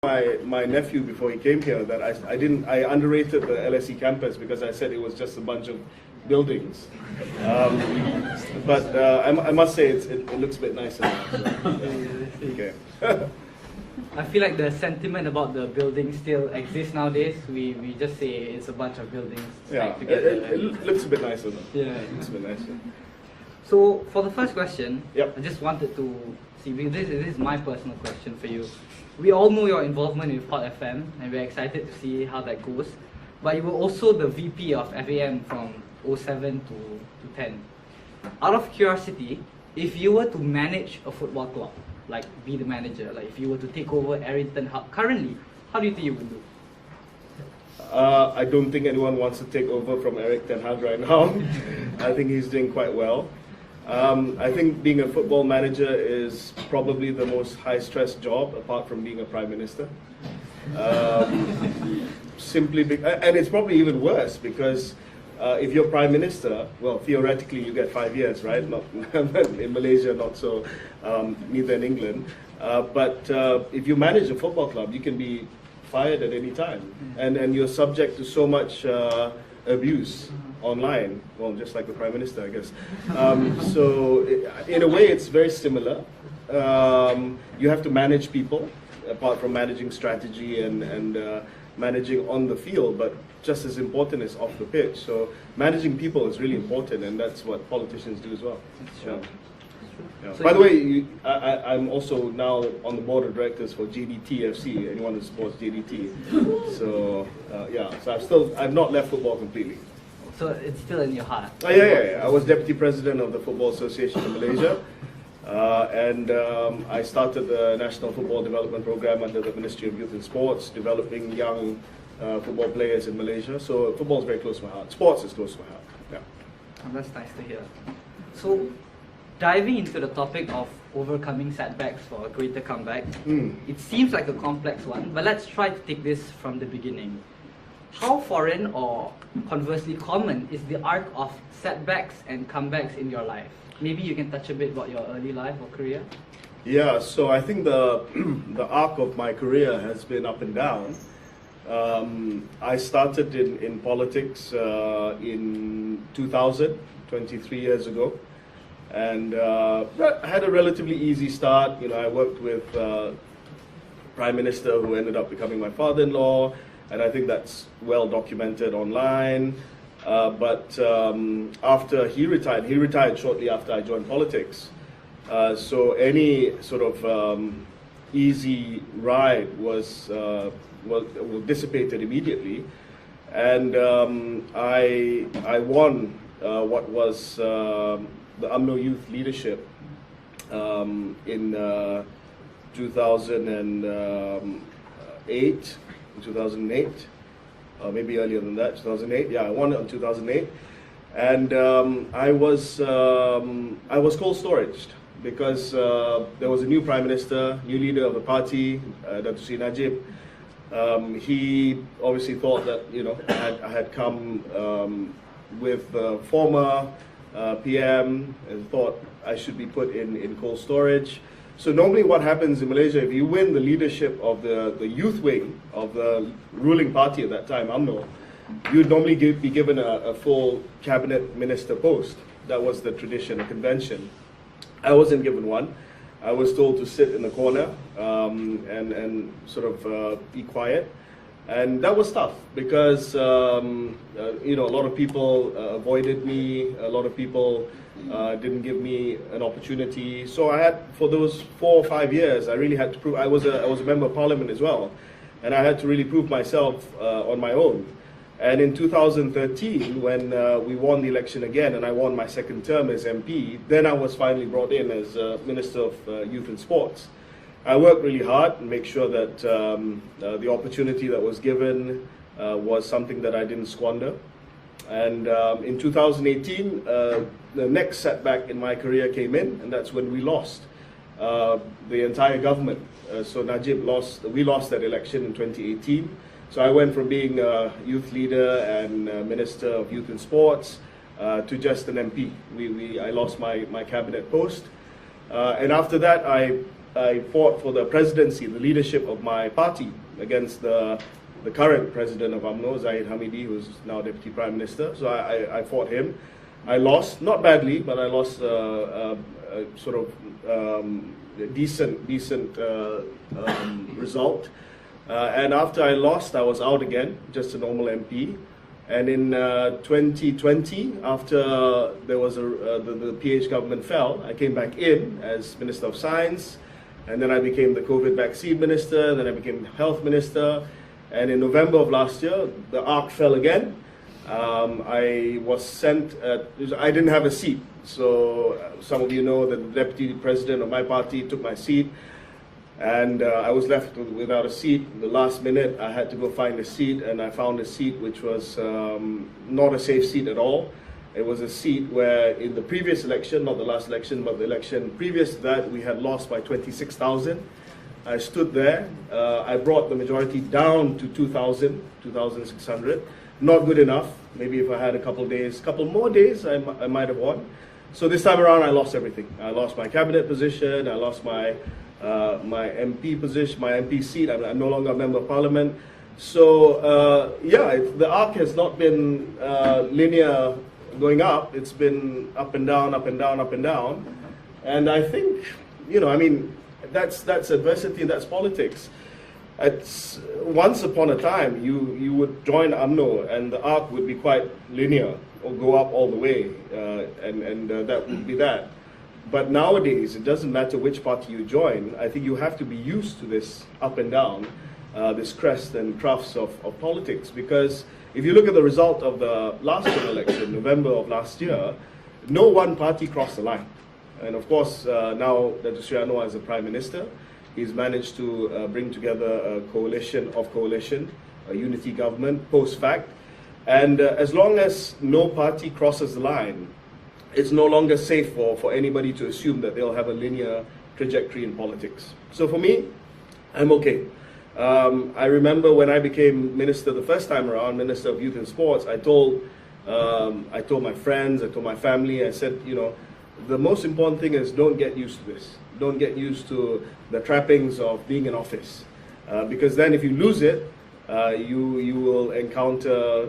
my nephew before he came here that I underrated the LSE campus because I said it was just a bunch of buildings. But I must say it looks a bit nicer now. So, okay. I feel like the sentiment about the building still exists nowadays. We just say it's a bunch of buildings Yeah, together. it looks a bit nicer though. Yeah. It looks a bit nicer. So for the first question, Yep. I just wanted to see, because this is my personal question for you. We all know your involvement with Hot FM, and we're excited to see how that goes. But you were also the VP of FAM from 07 to 10. Out of curiosity, if you were to manage a football club, like be the manager, like if you were to take over Errington Hub currently, how do you think you would do? I don't think anyone wants to take over from Eric Ten Hag right now. I think he's doing quite well. I think being a football manager is probably the most high-stress job apart from being a prime minister. And it's probably even worse because if you're prime minister, well, theoretically you get 5 years, right? Not in Malaysia, not so, neither in England. But if you manage a football club, you can be fired at any time, and you're subject to so much abuse online. Well, just like the prime minister, I guess. So in a way, it's very similar. You have to manage people, apart from managing strategy and managing on the field, but just as important is off the pitch. So managing people is really important, and that's what politicians do as well. Sure. Yeah. So By the way, I'm also now on the board of directors for JDT FC. Anyone who supports JDT. So yeah, so I've not left football completely. So it's still in your heart. Oh, yeah. I was deputy president of the Football Association of Malaysia, and I started the National Football Development Program under the Ministry of Youth and Sports, developing young football players in Malaysia. So football is very close to my heart. Sports is close to my heart. Yeah. Oh, that's nice to hear. So, diving into the topic of overcoming setbacks for a greater comeback, it seems like a complex one, but let's try to take this from the beginning. How foreign or conversely common is the arc of setbacks and comebacks in your life? Maybe you can touch a bit about your early life or career. Yeah, so I think the arc of my career has been up and down. I started in politics in 2000, 23 years ago, and I had a relatively easy start. You know, I worked with Prime Minister who ended up becoming my father-in-law, and I think that's well documented online. But after he retired shortly after I joined politics. So any sort of easy ride was dissipated immediately, and I won what was the UMNO Youth Leadership in 2008, maybe earlier than that, 2008. Yeah, I won it in 2008, and I was cold storaged because there was a new prime minister, new leader of the party, Dr. Sri Najib. He obviously thought that I had come with former PM and thought I should be put in cold storage. So normally what happens in Malaysia, if you win the leadership of the youth wing of the ruling party at that time, UMNO, you'd normally be given a full cabinet minister post. That was the tradition, a convention. I wasn't given one. I was told to sit in the corner and sort of be quiet. And that was tough because a lot of people avoided me. A lot of people didn't give me an opportunity. So I had, for those 4 or 5 years, I really had to prove. I was a member of parliament as well, and I had to really prove myself on my own. And in 2013, when we won the election again, and I won my second term as MP, then I was finally brought in as Minister of Youth and Sports. I worked really hard and make sure that the opportunity that was given was something that I didn't squander. And in 2018, the next setback in my career came in, and that's when we lost the entire government. So Najib lost, we lost that election in 2018. So I went from being a youth leader and Minister of Youth and Sports to just an MP. I lost my cabinet post. And after that, I I fought for the presidency, the leadership of my party against the current president of UMNO, Zahid Hamidi, who's now Deputy Prime Minister. So I fought him. I lost, not badly, but I lost a sort of decent result. And after I lost, I was out again, just a normal MP. And in 2020, after there was the PH government fell, I came back in as Minister of Science, and then I became the COVID vaccine minister, then I became Health Minister. And in November of last year, the ARC fell again. I was sent, I didn't have a seat. So some of you know that the Deputy President of my party took my seat. And I was left without a seat. The last minute, I had to go find a seat, and I found a seat which was not a safe seat at all. It was a seat where in the previous election, not the last election, but the election previous to that, we had lost by 26,000. I stood there. I brought the majority down to 2,600. Not good enough. Maybe if I had a couple more days, I might have won. So this time around, I lost everything. I lost my cabinet position. I lost my MP position, my MP seat. I'm no longer a member of parliament. So the arc has not been linear going up. It's been up and down, up and down, up and down. And I think, that's adversity, that's politics. It's once upon a time you would join UMNO and the arc would be quite linear or go up all the way, and that would be that. But nowadays, it doesn't matter which party you join. I think you have to be used to this up and down, this crest and troughs of politics. Because if you look at the result of the last general election, November of last year, no one party crossed the line. And of course, now that Sri Anwar is the Prime Minister, he's managed to bring together a coalition, a unity government, post-fact. And as long as no party crosses the line, it's no longer safe for anybody to assume that they'll have a linear trajectory in politics. So for me, I'm okay. I remember when I became minister the first time around, Minister of Youth and Sports, I told my friends, I told my family, I said, the most important thing is don't get used to this. Don't get used to the trappings of being in office. Because then if you lose it, you will encounter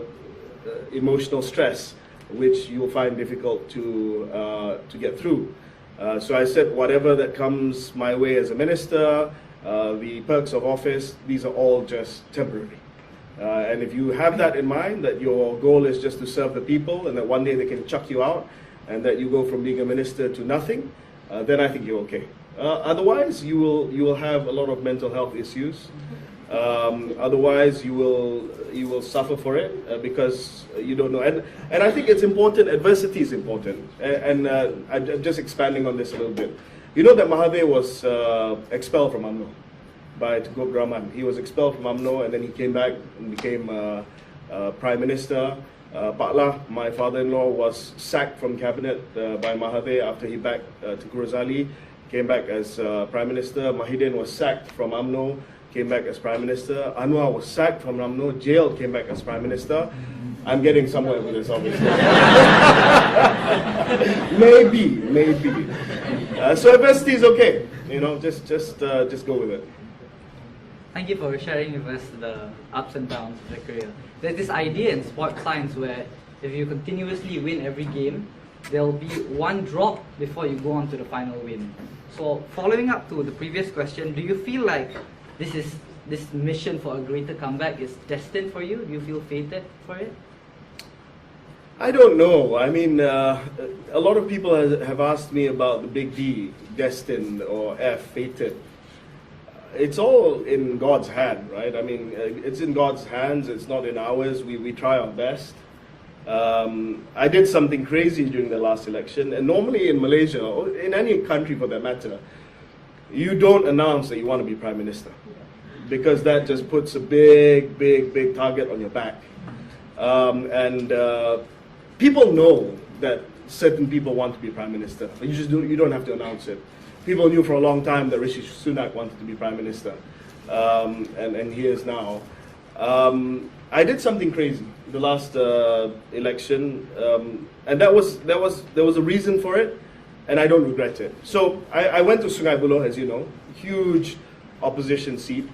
emotional stress, which you'll find difficult to get through. So I said, whatever that comes my way as a minister, the perks of office, these are all just temporary. And if you have that in mind, that your goal is just to serve the people, and that one day they can chuck you out, and that you go from being a minister to nothing, then I think you're okay. Otherwise, you will have a lot of mental health issues. Otherwise, you will suffer for it because you don't know. And I think it's important. Adversity is important. And I'm just expanding on this a little bit. You know that Mahathir was expelled from UMNO by Tengku Rahman. He was expelled from UMNO, and then he came back and became Prime Minister. Pak Lah, my father-in-law, was sacked from cabinet by Mahathir after he backed Tengku Razali, came back as Prime Minister. Mahidin was sacked from UMNO, came back as Prime Minister. Anwar was sacked from UMNO, jailed, came back as Prime Minister. I'm getting somewhere with this, obviously. maybe. So adversity is okay. Just go with it. Thank you for sharing with us the ups and downs of your career. There's this idea in sports science where if you continuously win every game, there'll be one drop before you go on to the final win. So following up to the previous question, do you feel like this mission for a greater comeback is destined for you? Do you feel fated for it? I don't know. I mean, a lot of people have asked me about the big D, destined, or F, fated. It's all in God's hand, right? I mean, it's in God's hands. It's not in ours. We try our best. I did something crazy during the last election, and normally in Malaysia, or in any country for that matter, you don't announce that you want to be Prime Minister, because that just puts a big target on your back. People know that certain people want to be Prime Minister. You don't have to announce it. People knew for a long time that Rishi Sunak wanted to be Prime Minister, and he is now. I did something crazy the last election, and there was a reason for it, and I don't regret it. So I went to Sungai Buloh, as you know, huge opposition seat.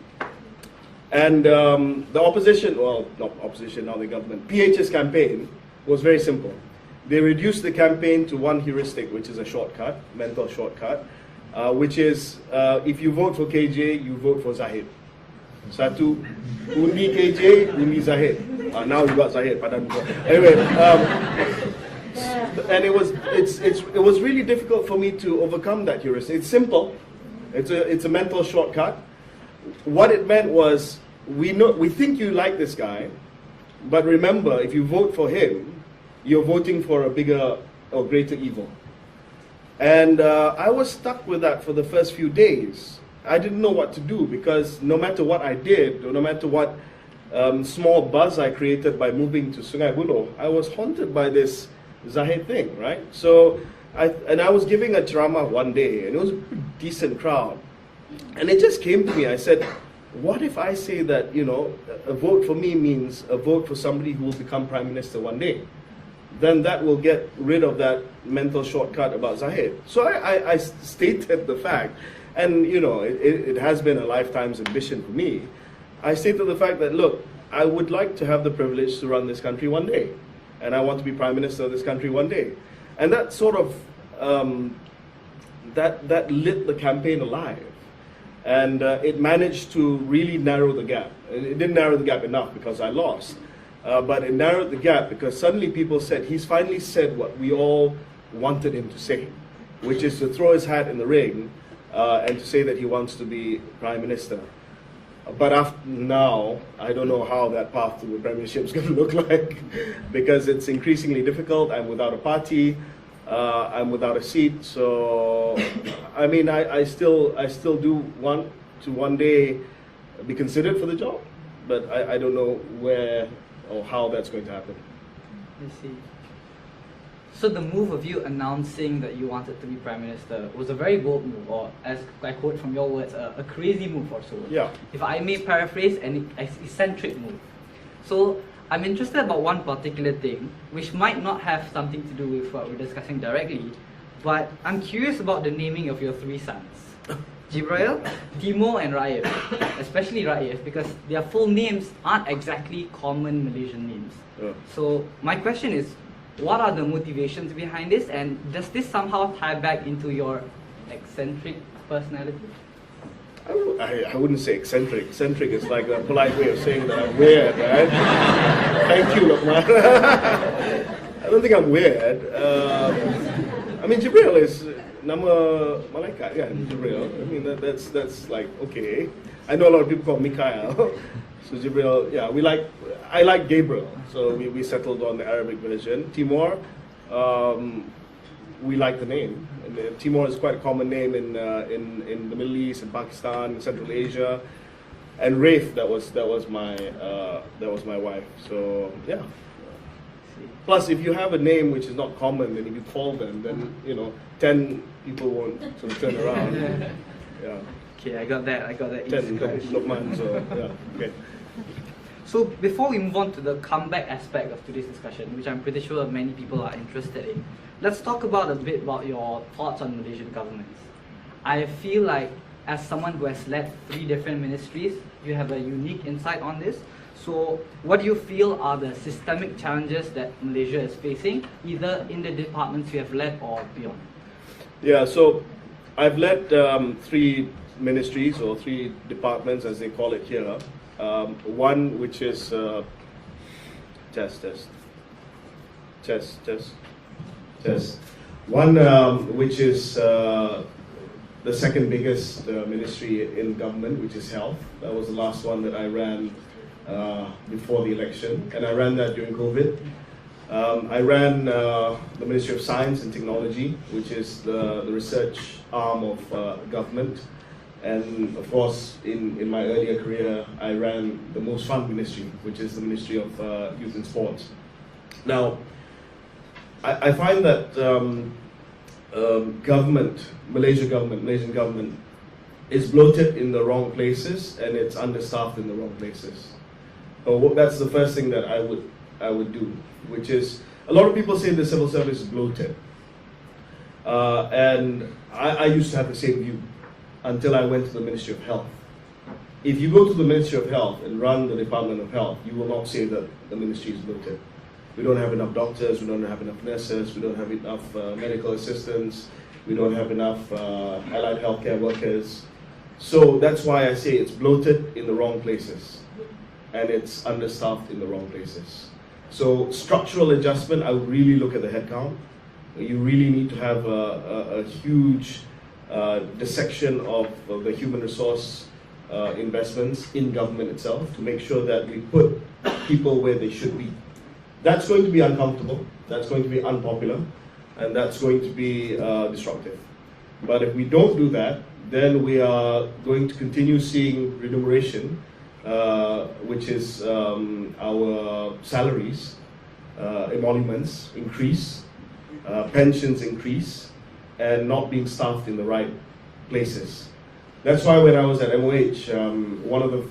And the opposition, well, not opposition, now the government, PH's campaign was very simple. They reduced the campaign to one heuristic, which is a shortcut, mental shortcut, which is if you vote for KJ, you vote for Zahid. Satu, undi KJ, undi Zahid. Now you got Zahid, padan. Anyway, and it was really difficult for me to overcome that heuristic. It's simple. It's a mental shortcut. What it meant was, we think you like this guy, but remember, if you vote for him, you're voting for a bigger or greater evil. And I was stuck with that for the first few days. I didn't know what to do, because no matter what I did, or no matter what small buzz I created by moving to Sungai Buloh, I was haunted by this Zahid thing, right? So, I was giving a drama one day, and it was a pretty decent crowd. And it just came to me, I said, what if I say that, you know, a vote for me means a vote for somebody who will become Prime Minister one day? Then that will get rid of that mental shortcut about Zahid. So I stated the fact, and you know, it has been a lifetime's ambition for me. I stated the fact that, look, I would like to have the privilege to run this country one day, and I want to be Prime Minister of this country one day. And that sort of, that lit the campaign alive. And it managed to really narrow the gap. It didn't narrow the gap enough because I lost. But it narrowed the gap because suddenly people said, he's finally said what we all wanted him to say, which is to throw his hat in the ring and to say that he wants to be Prime Minister. But after now, I don't know how that path to the premiership is going to look like, because it's increasingly difficult. I'm without a party. I'm without a seat. So, I mean, I still do want to one day be considered for the job, but I don't know where or how that's going to happen. I see. So the move of you announcing that you wanted to be Prime Minister was a very bold move, or as I quote from your words, a crazy move or so. Yeah. If I may paraphrase, an eccentric move. So I'm interested about one particular thing, which might not have something to do with what we're discussing directly, but I'm curious about the naming of your three sons. Jibril, Timo and Raif, especially Raif, because their full names aren't exactly common Malaysian names. Yeah. So my question is, what are the motivations behind this, and does this somehow tie back into your eccentric personality? I wouldn't say eccentric. Eccentric is like a polite way of saying that I'm weird, right? Thank you, Lokman. I don't think I'm weird. I mean, Jibril is nama malaikat, yeah, Jibril. I mean, that's like, okay. I know a lot of people call Mikael. So Jibril, yeah, I like Gabriel. So we settled on the Arabic version. Timur, we like the name. And Timur is quite a common name in the Middle East, in Pakistan, in Central Asia. And Raif, that was my wife. So yeah. Plus, if you have a name which is not common, then if you call them, then 10 people won't sort of turn around. Yeah. Okay, I got that. 10 Lokman, so yeah. Okay. So before we move on to the comeback aspect of today's discussion, which I'm pretty sure many people are interested in, let's talk about a bit about your thoughts on Malaysian governments. I feel like, as someone who has led 3 different ministries, you have a unique insight on this. So what do you feel are the systemic challenges that Malaysia is facing, either in the departments you have led or beyond? Yeah, so I've led 3 ministries, or 3 departments as they call it here. One which is test. One which is the second biggest ministry in government, which is health. That was the last one that I ran before the election, and I ran that during COVID. I ran the Ministry of Science and Technology, which is the research arm of government. And of course, in my earlier career, I ran the most fun ministry, which is the Ministry of Youth and Sports. Now, I find that Malaysian government is bloated in the wrong places, and it's understaffed in the wrong places. So that's the first thing that I would do, which is, a lot of people say the civil service is bloated. And I used to have the same view. until I went to the Ministry of Health. If you go to the Ministry of Health and run the Department of Health, you will not say that the ministry is bloated. We don't have enough doctors, we don't have enough nurses, we don't have enough medical assistants, we don't have enough allied healthcare workers. So that's why I say it's bloated in the wrong places and it's understaffed in the wrong places. So structural adjustment, I would really look at the headcount. You really need to have a huge dissection of the human resource investments in government itself to make sure that we put people where they should be. That's going to be uncomfortable, that's going to be unpopular, and that's going to be disruptive. But if we don't do that, then we are going to continue seeing remuneration, which is our salaries, emoluments increase, pensions increase, and not being staffed in the right places. That's why when I was at MOH, one of the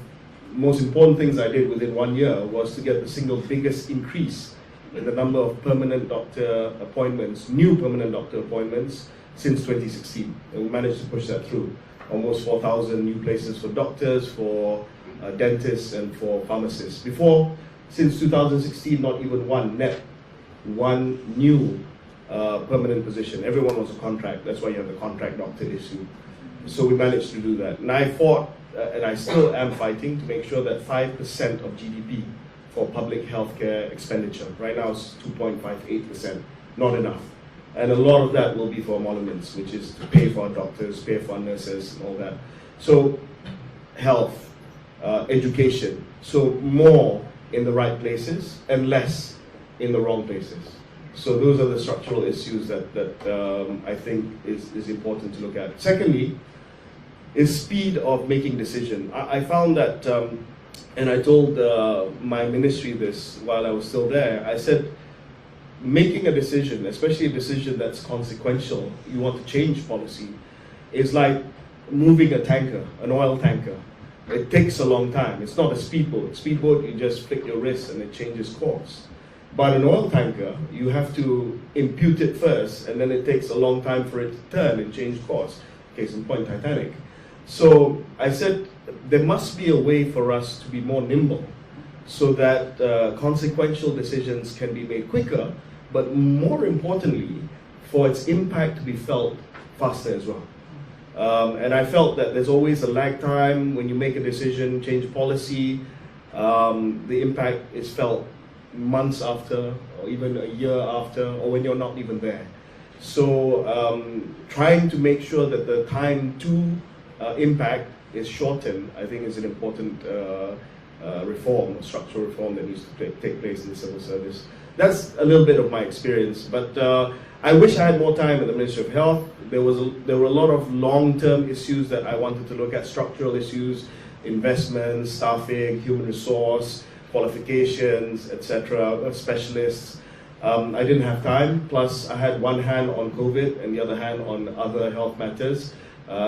most important things I did within 1 year was to get the single biggest increase in the number of permanent doctor appointments, new permanent doctor appointments, since 2016. And we managed to push that through. Almost 4,000 new places for doctors, for dentists, and for pharmacists. Before, since 2016, not even one new permanent position. Everyone was a contract. That's why you have the contract doctor issue. So we managed to do that. And I fought, and I still am fighting, to make sure that 5% of GDP for public healthcare expenditure. Right now it's 2.58%, not enough. And a lot of that will be for emoluments, which is to pay for our doctors, pay for our nurses, and all that. So health, education, so more in the right places and less in the wrong places. So those are the structural issues that I think is important to look at. Secondly, is speed of making decision. I found that, and I told my ministry this while I was still there, I said, making a decision, especially a decision that's consequential, you want to change policy, is like moving a tanker, an oil tanker. It takes a long time. It's not a speedboat. Speedboat, you just flick your wrist and it changes course. But an oil tanker, you have to impute it first, and then it takes a long time for it to turn and change course. Case in point, Titanic. So I said, there must be a way for us to be more nimble so that consequential decisions can be made quicker, but more importantly, for its impact to be felt faster as well. And I felt that there's always a lag time when you make a decision, change a policy. The impact is felt months after, or even a year after, or when you're not even there. So trying to make sure that the time to impact is shortened, I think is an important reform, structural reform that needs to take place in the civil service. That's a little bit of my experience, but I wish I had more time at the Ministry of Health. There were a lot of long-term issues that I wanted to look at, structural issues, investments, staffing, human resource, qualifications, etc., specialists. I didn't have time, plus I had one hand on COVID and the other hand on other health matters.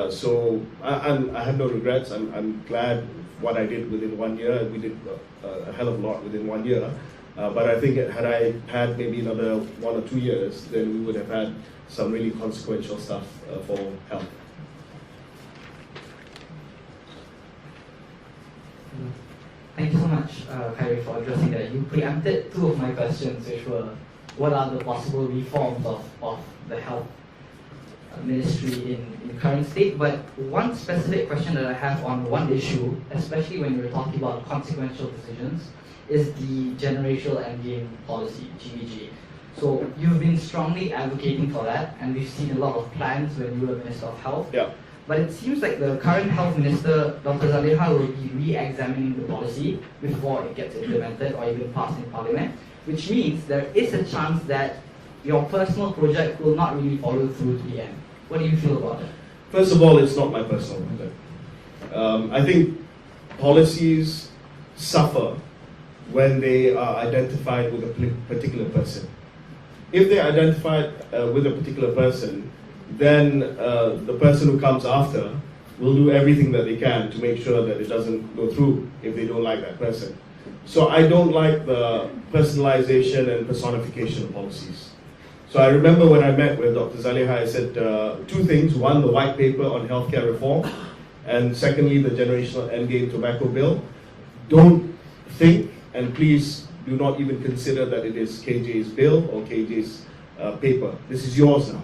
So I have no regrets. I'm glad what I did within 1 year. We did a hell of a lot within 1 year. But I think had I had maybe another 1 or 2 years, then we would have had some really consequential stuff for health. Thank you so much, Khairy, for addressing that. You preempted two of my questions, which were, what are the possible reforms of the health ministry in current state? But one specific question that I have on one issue, especially when you're talking about consequential decisions, is the generational endgame policy, GEG. So you've been strongly advocating for that, and we've seen a lot of plans when you were Minister of Health. Yeah. But it seems like the current Health Minister, Dr. Zaliha, will be re-examining the policy before it gets implemented or even passed in Parliament, which means there is a chance that your personal project will not really follow through to the end. What do you feel about it? First of all, it's not my personal project. I think policies suffer when they are identified with a particular person. If they're identified with a particular person, then the person who comes after will do everything that they can to make sure that it doesn't go through if they don't like that person. So I don't like the personalization and personification of policies. So I remember when I met with Dr. Zaliha, I said two things. One, the white paper on healthcare reform, and secondly, the generational endgame tobacco bill. Don't think, and please do not even consider that it is KJ's bill or KJ's paper. This is yours now.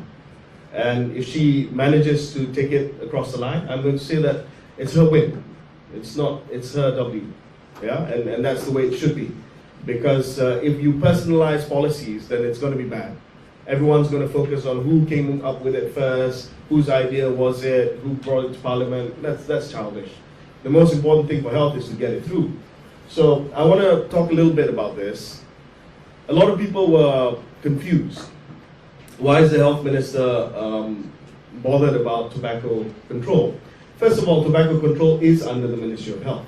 And if she manages to take it across the line, I'm going to say that it's her win. It's her W. Yeah, and that's the way it should be. Because if you personalize policies, then it's going to be bad. Everyone's going to focus on who came up with it first, whose idea was it, who brought it to Parliament. That's childish. The most important thing for health is to get it through. So I want to talk a little bit about this. A lot of people were confused. Why is the health minister bothered about tobacco control? First of all, tobacco control is under the Ministry of Health,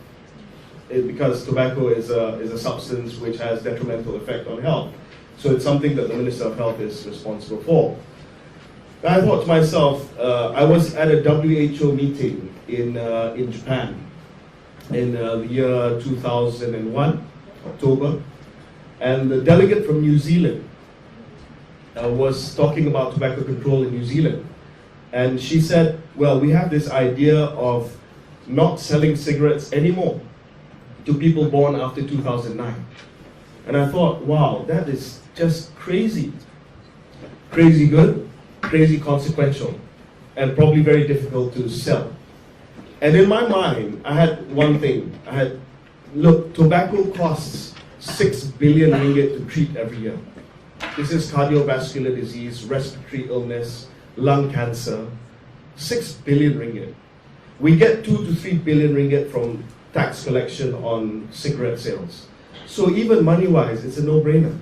because tobacco is a substance which has detrimental effect on health. So it's something that the Minister of Health is responsible for. I thought to myself, I was at a WHO meeting in Japan in the year 2001, October, and the delegate from New Zealand was talking about tobacco control in New Zealand. And she said, well, we have this idea of not selling cigarettes anymore to people born after 2009. And I thought, wow, that is just crazy. Crazy good, crazy consequential, and probably very difficult to sell. And in my mind, I had one thing. Look, tobacco costs 6 billion ringgit to treat every year. This is cardiovascular disease, respiratory illness, lung cancer. 6 billion ringgit. We get 2 to 3 billion ringgit from tax collection on cigarette sales. So even money-wise, it's a no-brainer.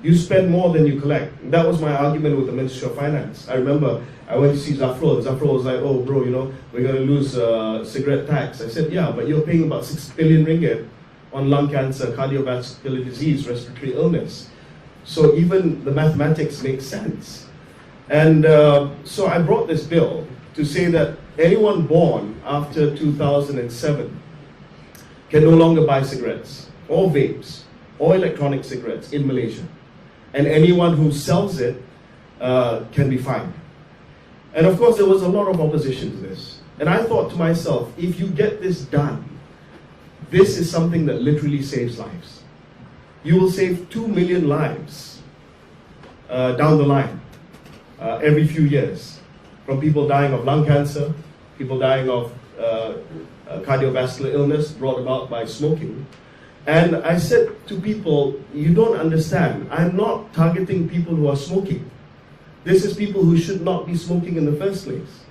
You spend more than you collect. That was my argument with the Ministry of Finance. I remember I went to see Zafrul, and Zafrul was like, oh bro, we're going to lose cigarette tax. I said, yeah, but you're paying about 6 billion ringgit on lung cancer, cardiovascular disease, respiratory illness. So even the mathematics makes sense. And so I brought this bill to say that anyone born after 2007 can no longer buy cigarettes, or vapes, or electronic cigarettes in Malaysia. And anyone who sells it can be fined. And of course, there was a lot of opposition to this. And I thought to myself, if you get this done, this is something that literally saves lives. You will save 2 million lives down the line, every few years, from people dying of lung cancer, people dying of cardiovascular illness brought about by smoking. And I said to people, you don't understand, I'm not targeting people who are smoking. This is people who should not be smoking in the first place.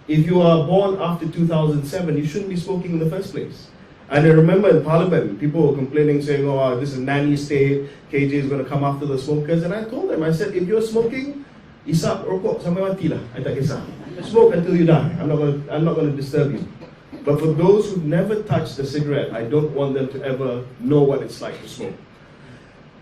If you are born after 2007, you shouldn't be smoking in the first place. And I remember in Parliament, people were complaining, saying, oh, this is nanny state, KJ is going to come after the smokers. And I told them, I said, if you're smoking, isap rokok sampai mati lah, I tak kisah. Smoke until you die. I'm not going to disturb you. But for those who've never touched a cigarette, I don't want them to ever know what it's like to smoke.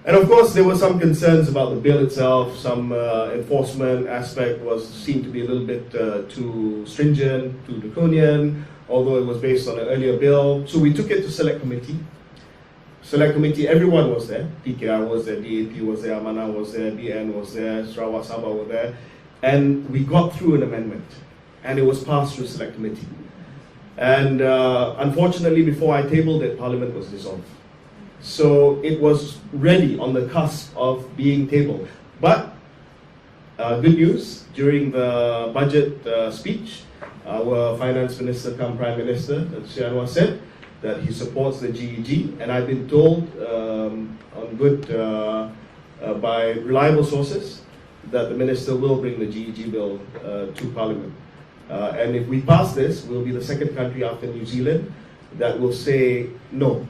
And of course, there were some concerns about the bill itself. Some enforcement aspect seemed to be a little bit too stringent, too draconian, although it was based on an earlier bill. So we took it to Select Committee. Select Committee, everyone was there. TKR was there, DAP was there, Amanah was there, BN was there, Sarawak Sabah were there. And we got through an amendment. And it was passed through Select Committee. And unfortunately, before I tabled it, Parliament was dissolved. So it was ready on the cusp of being tabled. But good news, during the budget speech, our Finance Minister come Prime Minister, Sri Anwar, said that he supports the GEG. And I've been told by reliable sources that the Minister will bring the GEG bill to Parliament. And if we pass this, we'll be the second country after New Zealand that will say no.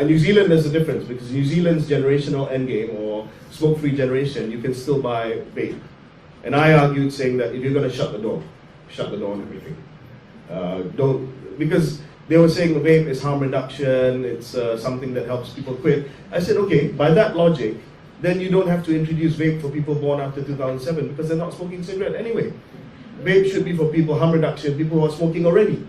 New Zealand, there's a difference, because New Zealand's generational endgame, or smoke-free generation, you can still buy vape. And I argued saying that if you're going to shut the door on everything. Because they were saying the vape is harm reduction, it's something that helps people quit. I said, okay, by that logic, then you don't have to introduce vape for people born after 2007, because they're not smoking cigarette anyway. Vape should be for people, harm reduction, people who are smoking already.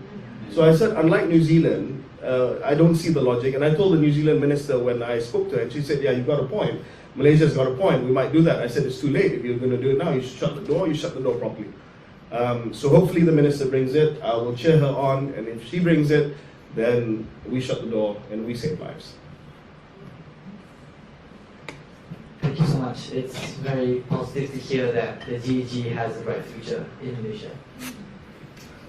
So I said, unlike New Zealand, I don't see the logic. And I told the New Zealand minister when I spoke to her, and she said, yeah, you've got a point. Malaysia's got a point, we might do that. I said it's too late. If you're going to do it now, you should shut the door, you shut the door properly. So hopefully the minister brings it, I will cheer her on, and if she brings it, then we shut the door and we save lives. Thank you so much. It's very positive to hear that the GEG has a bright future in Malaysia.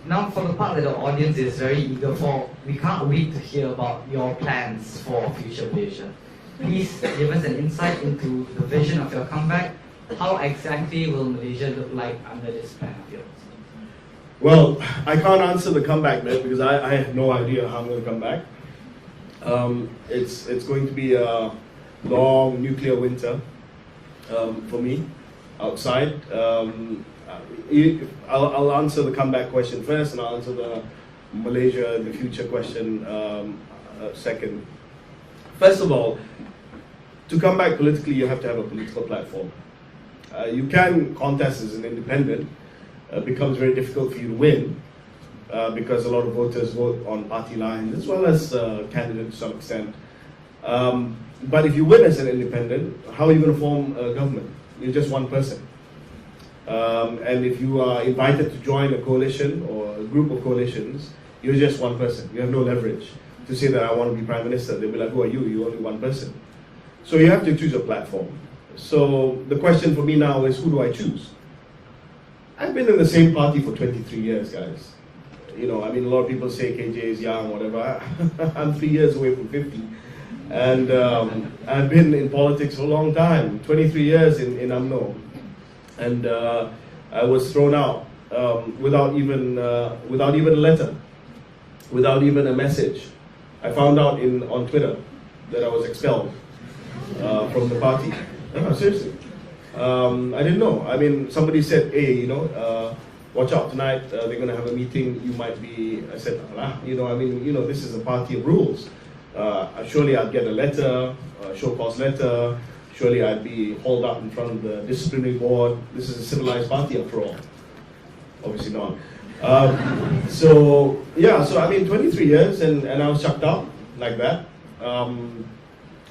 Now, for the part that the audience is very eager for, we can't wait to hear about your plans for future Malaysia. Please give us an insight into the vision of your comeback. How exactly will Malaysia look like under this plan of yours? Well, I can't answer the comeback bit because I have no idea how I'm going to come back. It's going to be a long nuclear winter for me outside. I'll answer the comeback question first, and I'll answer the Malaysia in the future question second. First of all, to come back politically, you have to have a political platform. You can contest as an independent. Becomes very difficult for you to win because a lot of voters vote on party lines as well as candidates to some extent. But if you win as an independent, how are you going to form a government? You're just one person. And if you are invited to join a coalition or a group of coalitions, you're just one person. You have no leverage to say that I want to be prime minister. They'll be like, who are you? You're only one person. So you have to choose a platform. So the question for me now is, who do I choose? I've been in the same party for 23 years, guys. You know, I mean, a lot of people say KJ is young, whatever. I'm 3 years away from 50. And I've been in politics for a long time, 23 years in UMNO. And I was thrown out without even a letter, without even a message. I found out on Twitter that I was expelled from the party. No, seriously. I didn't know. I mean, somebody said, hey, you know, watch out tonight, they're going to have a meeting, you might be, I said, you know, I mean, you know, this is a party of rules. Surely I'd get a letter, a show cause letter, surely I'd be hauled up in front of the disciplinary board. This is a civilized party after all. Obviously not. So, yeah, so I mean, 23 years and I was chucked out like that.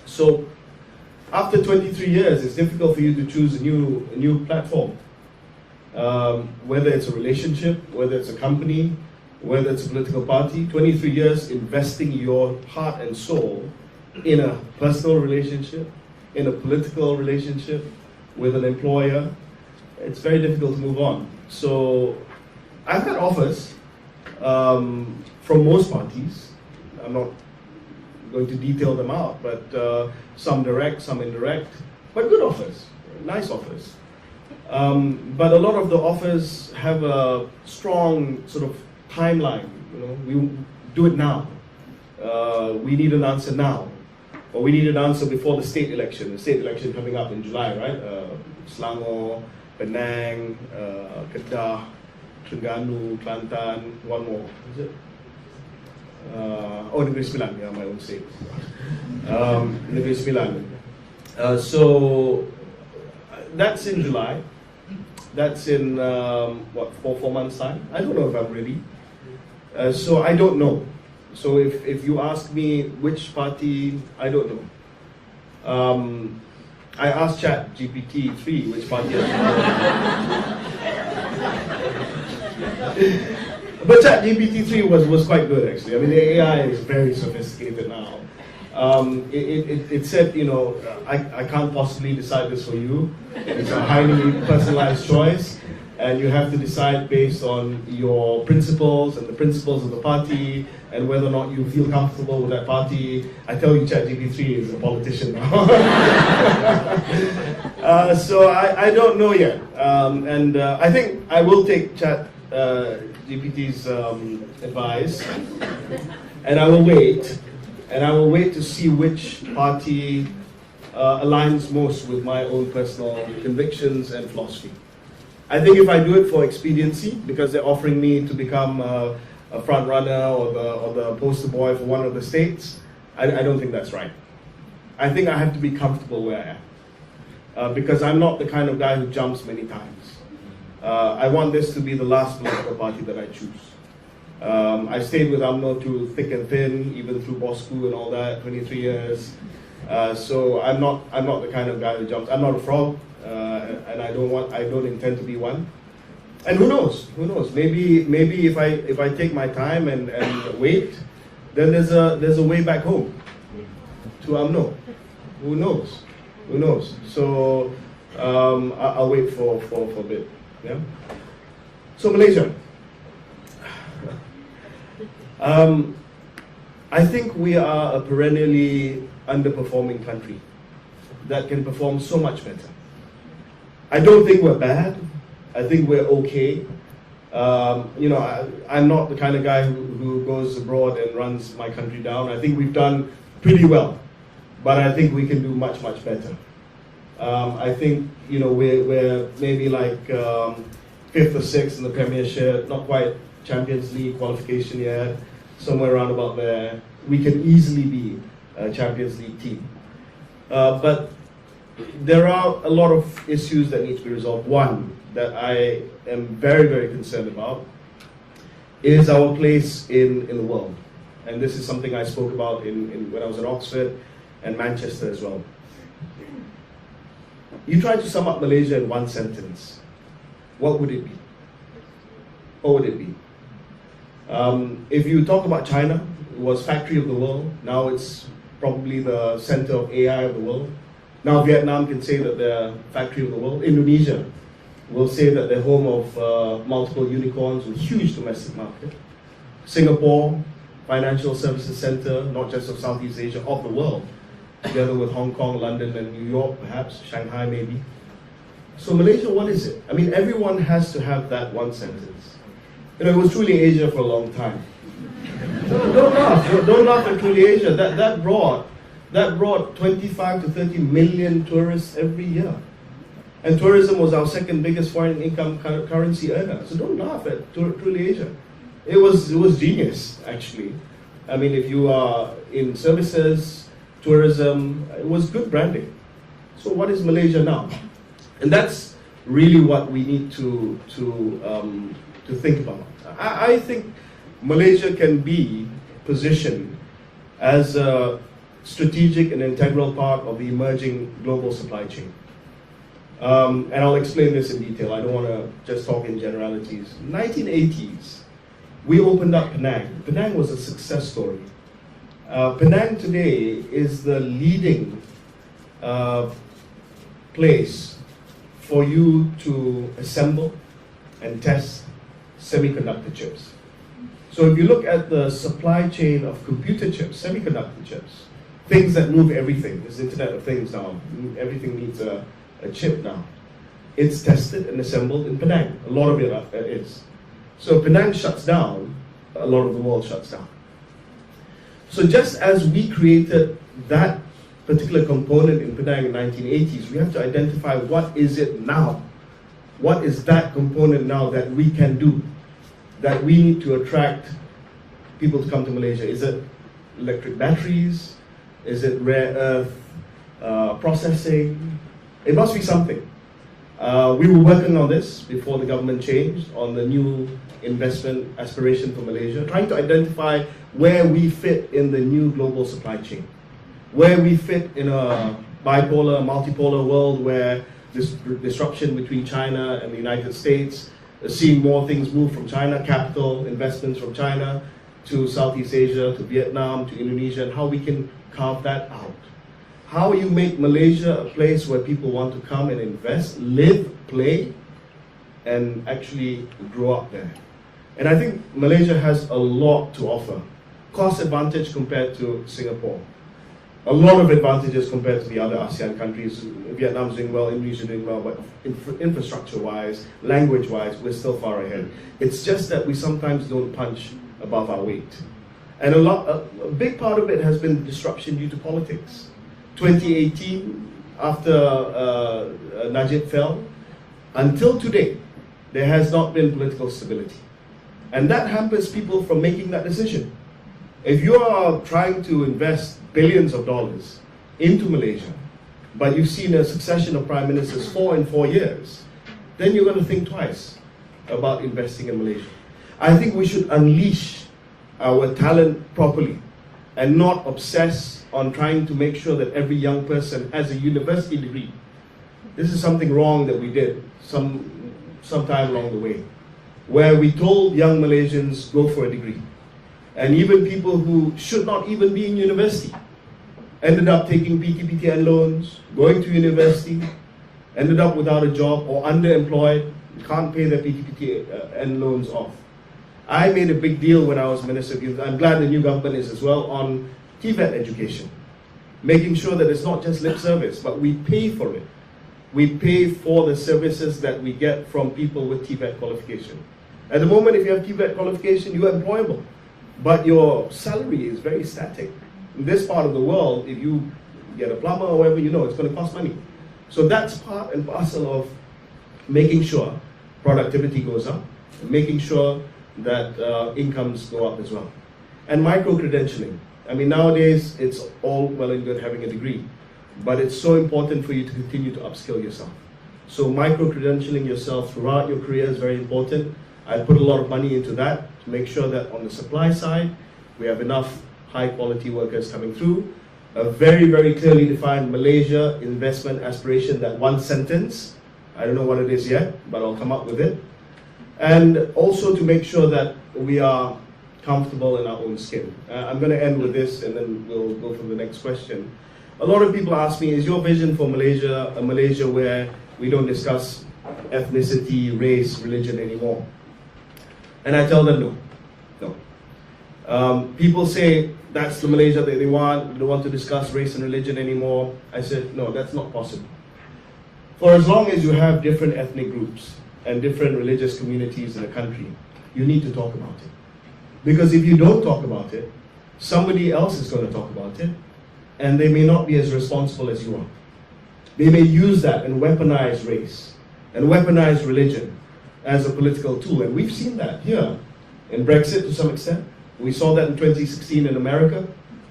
So, after 23 years, it's difficult for you to choose a new platform. Whether it's a relationship, whether it's a company, whether it's a political party, 23 years investing your heart and soul in a personal relationship, in a political relationship with an employer, it's very difficult to move on. So I've had offers from most parties. I'm not going to detail them out, but some direct, some indirect, but good offers, nice offers. But a lot of the offers have a strong sort of timeline. You know, we do it now. We need an answer now, or we need an answer before the state election. The state election coming up in July, right? Selangor, Penang, Kedah, Terengganu, Kelantan, one more. Is it? Negeri Sembilan, yeah, my own state. Negeri Sembilan. So that's in July. That's in what, four months time? I don't know if I'm ready. So I don't know. So if you ask me which party, I don't know. I asked ChatGPT-3 which party I should go. But ChatGPT-3 was quite good actually. I mean, the AI is very sophisticated now. It said, you know, I can't possibly decide this for you. It's a highly personalized choice, and you have to decide based on your principles and the principles of the party, and whether or not you feel comfortable with that party. I tell you, ChatGPT is a politician now. So I don't know yet, and I think I will take ChatGPT's advice, and I will wait. And I will wait to see which party aligns most with my own personal convictions and philosophy. I think if I do it for expediency, because they're offering me to become a front runner or the poster boy for one of the states, I don't think that's right. I think I have to be comfortable where I am. Because I'm not the kind of guy who jumps many times. I want this to be the last political party that I choose. I stayed with UMNO through thick and thin, even through Bosku and all that, 23 years. So I'm not the kind of guy who jumps. I'm not a frog, and I don't intend to be one. And who knows? Who knows? Maybe if I take my time and wait, then there's a way back home to UMNO. Who knows? Who knows? So I'll wait for a bit. Yeah. So Malaysia. I think we are a perennially underperforming country that can perform so much better. I don't think we're bad. I think we're okay. I'm not the kind of guy who goes abroad and runs my country down. I think we've done pretty well, but I think we can do much, much better. I think we're maybe like 5th or 6th in the Premiership, not quite Champions League qualification yet, somewhere around about there. We can easily be a Champions League team. But there are a lot of issues that need to be resolved. One that I am very, very concerned about is our place in the world. And this is something I spoke about when I was in Oxford and Manchester as well. You try to sum up Malaysia in one sentence. What would it be? What would it be? If you talk about China, it was factory of the world. Now it's probably the center of AI of the world. Now Vietnam can say that they're factory of the world. Indonesia will say that they're home of multiple unicorns with huge domestic market. Singapore, financial services center, not just of Southeast Asia, of the world, together with Hong Kong, London, and New York, perhaps, Shanghai maybe. So Malaysia, what is it? I mean, everyone has to have that one sentence. It was truly Asia for a long time. Don't laugh at truly Asia. That brought 25 to 30 million tourists every year. And tourism was our second biggest foreign income currency earner. So don't laugh at truly Asia. It was genius, actually. I mean, if you are in services, tourism, it was good branding. So what is Malaysia now? And that's really what we need to think about. I think Malaysia can be positioned as a strategic and integral part of the emerging global supply chain. And I'll explain this in detail. I don't want to just talk in generalities. 1980s, we opened up Penang. Penang was a success story. Penang today is the leading place for you to assemble and test semiconductor chips. So if you look at the supply chain of computer chips, semiconductor chips, things that move everything, there's Internet of Things now, everything needs a chip now. It's tested and assembled in Penang. A lot of it is. So Penang shuts down, a lot of the world shuts down. So just as we created that particular component in Penang in the 1980s, we have to identify what is it now. What is that component now that we can do, that we need to attract people to come to Malaysia? Is it electric batteries? Is it rare earth processing? It must be something. We were working on this before the government changed, on the new investment aspiration for Malaysia, trying to identify where we fit in the new global supply chain, where we fit in a bipolar, multipolar world where this disruption between China and the United States, seeing more things move from China, capital investments from China to Southeast Asia, to Vietnam, to Indonesia, and how we can carve that out. How you make Malaysia a place where people want to come and invest, live, play, and actually grow up there. And I think Malaysia has a lot to offer. Cost advantage compared to Singapore. A lot of advantages compared to the other ASEAN countries. Vietnam's doing well, Indonesia doing well, but infrastructure-wise, language-wise, we're still far ahead. It's just that we sometimes don't punch above our weight. And a big part of it has been disruption due to politics. 2018, after Najib fell, until today, there has not been political stability. And that hampers people from making that decision. If you are trying to invest billions of dollars into Malaysia, but you've seen a succession of prime ministers 4 in 4 years, then you're going to think twice about investing in Malaysia. I think we should unleash our talent properly. and not obsess on trying to make sure that every young person has a university degree. This is something wrong that we did sometime along the way, where we told young Malaysians, go for a degree. And even people who should not even be in university ended up taking PTPTN loans, going to university, ended up without a job or underemployed, can't pay their PTPTN loans off. I made a big deal when I was Minister of Youth. I'm glad the new government is as well on TVET education, making sure that it's not just lip service, but we pay for it. We pay for the services that we get from people with TVET qualification. At the moment, if you have TVET qualification, you are employable, but your salary is very static. In this part of the world, if you get a plumber or whatever, you know it's going to cost money. So that's part and parcel of making sure productivity goes up, and making sure that incomes go up as well. And micro-credentialing. I mean, nowadays, it's all well and good having a degree, but it's so important for you to continue to upskill yourself. So micro-credentialing yourself throughout your career is very important. I put a lot of money into that to make sure that on the supply side, we have enough high-quality workers coming through. A very, very clearly defined Malaysia investment aspiration, that one sentence. I don't know what it is yet, but I'll come up with it. And also to make sure that we are comfortable in our own skin. I'm going to end with this and then we'll go for the next question. A lot of people ask me, is your vision for Malaysia a Malaysia where we don't discuss ethnicity, race, religion anymore? And I tell them no. People say that's the Malaysia that they don't want to discuss race and religion anymore. I said, no, that's not possible. For as long as you have different ethnic groups and different religious communities in a country, you need to talk about it. Because if you don't talk about it, somebody else is going to talk about it, and they may not be as responsible as you are. They may use that and weaponize race and weaponize religion as a political tool. And we've seen that here in Brexit to some extent. We saw that in 2016 in America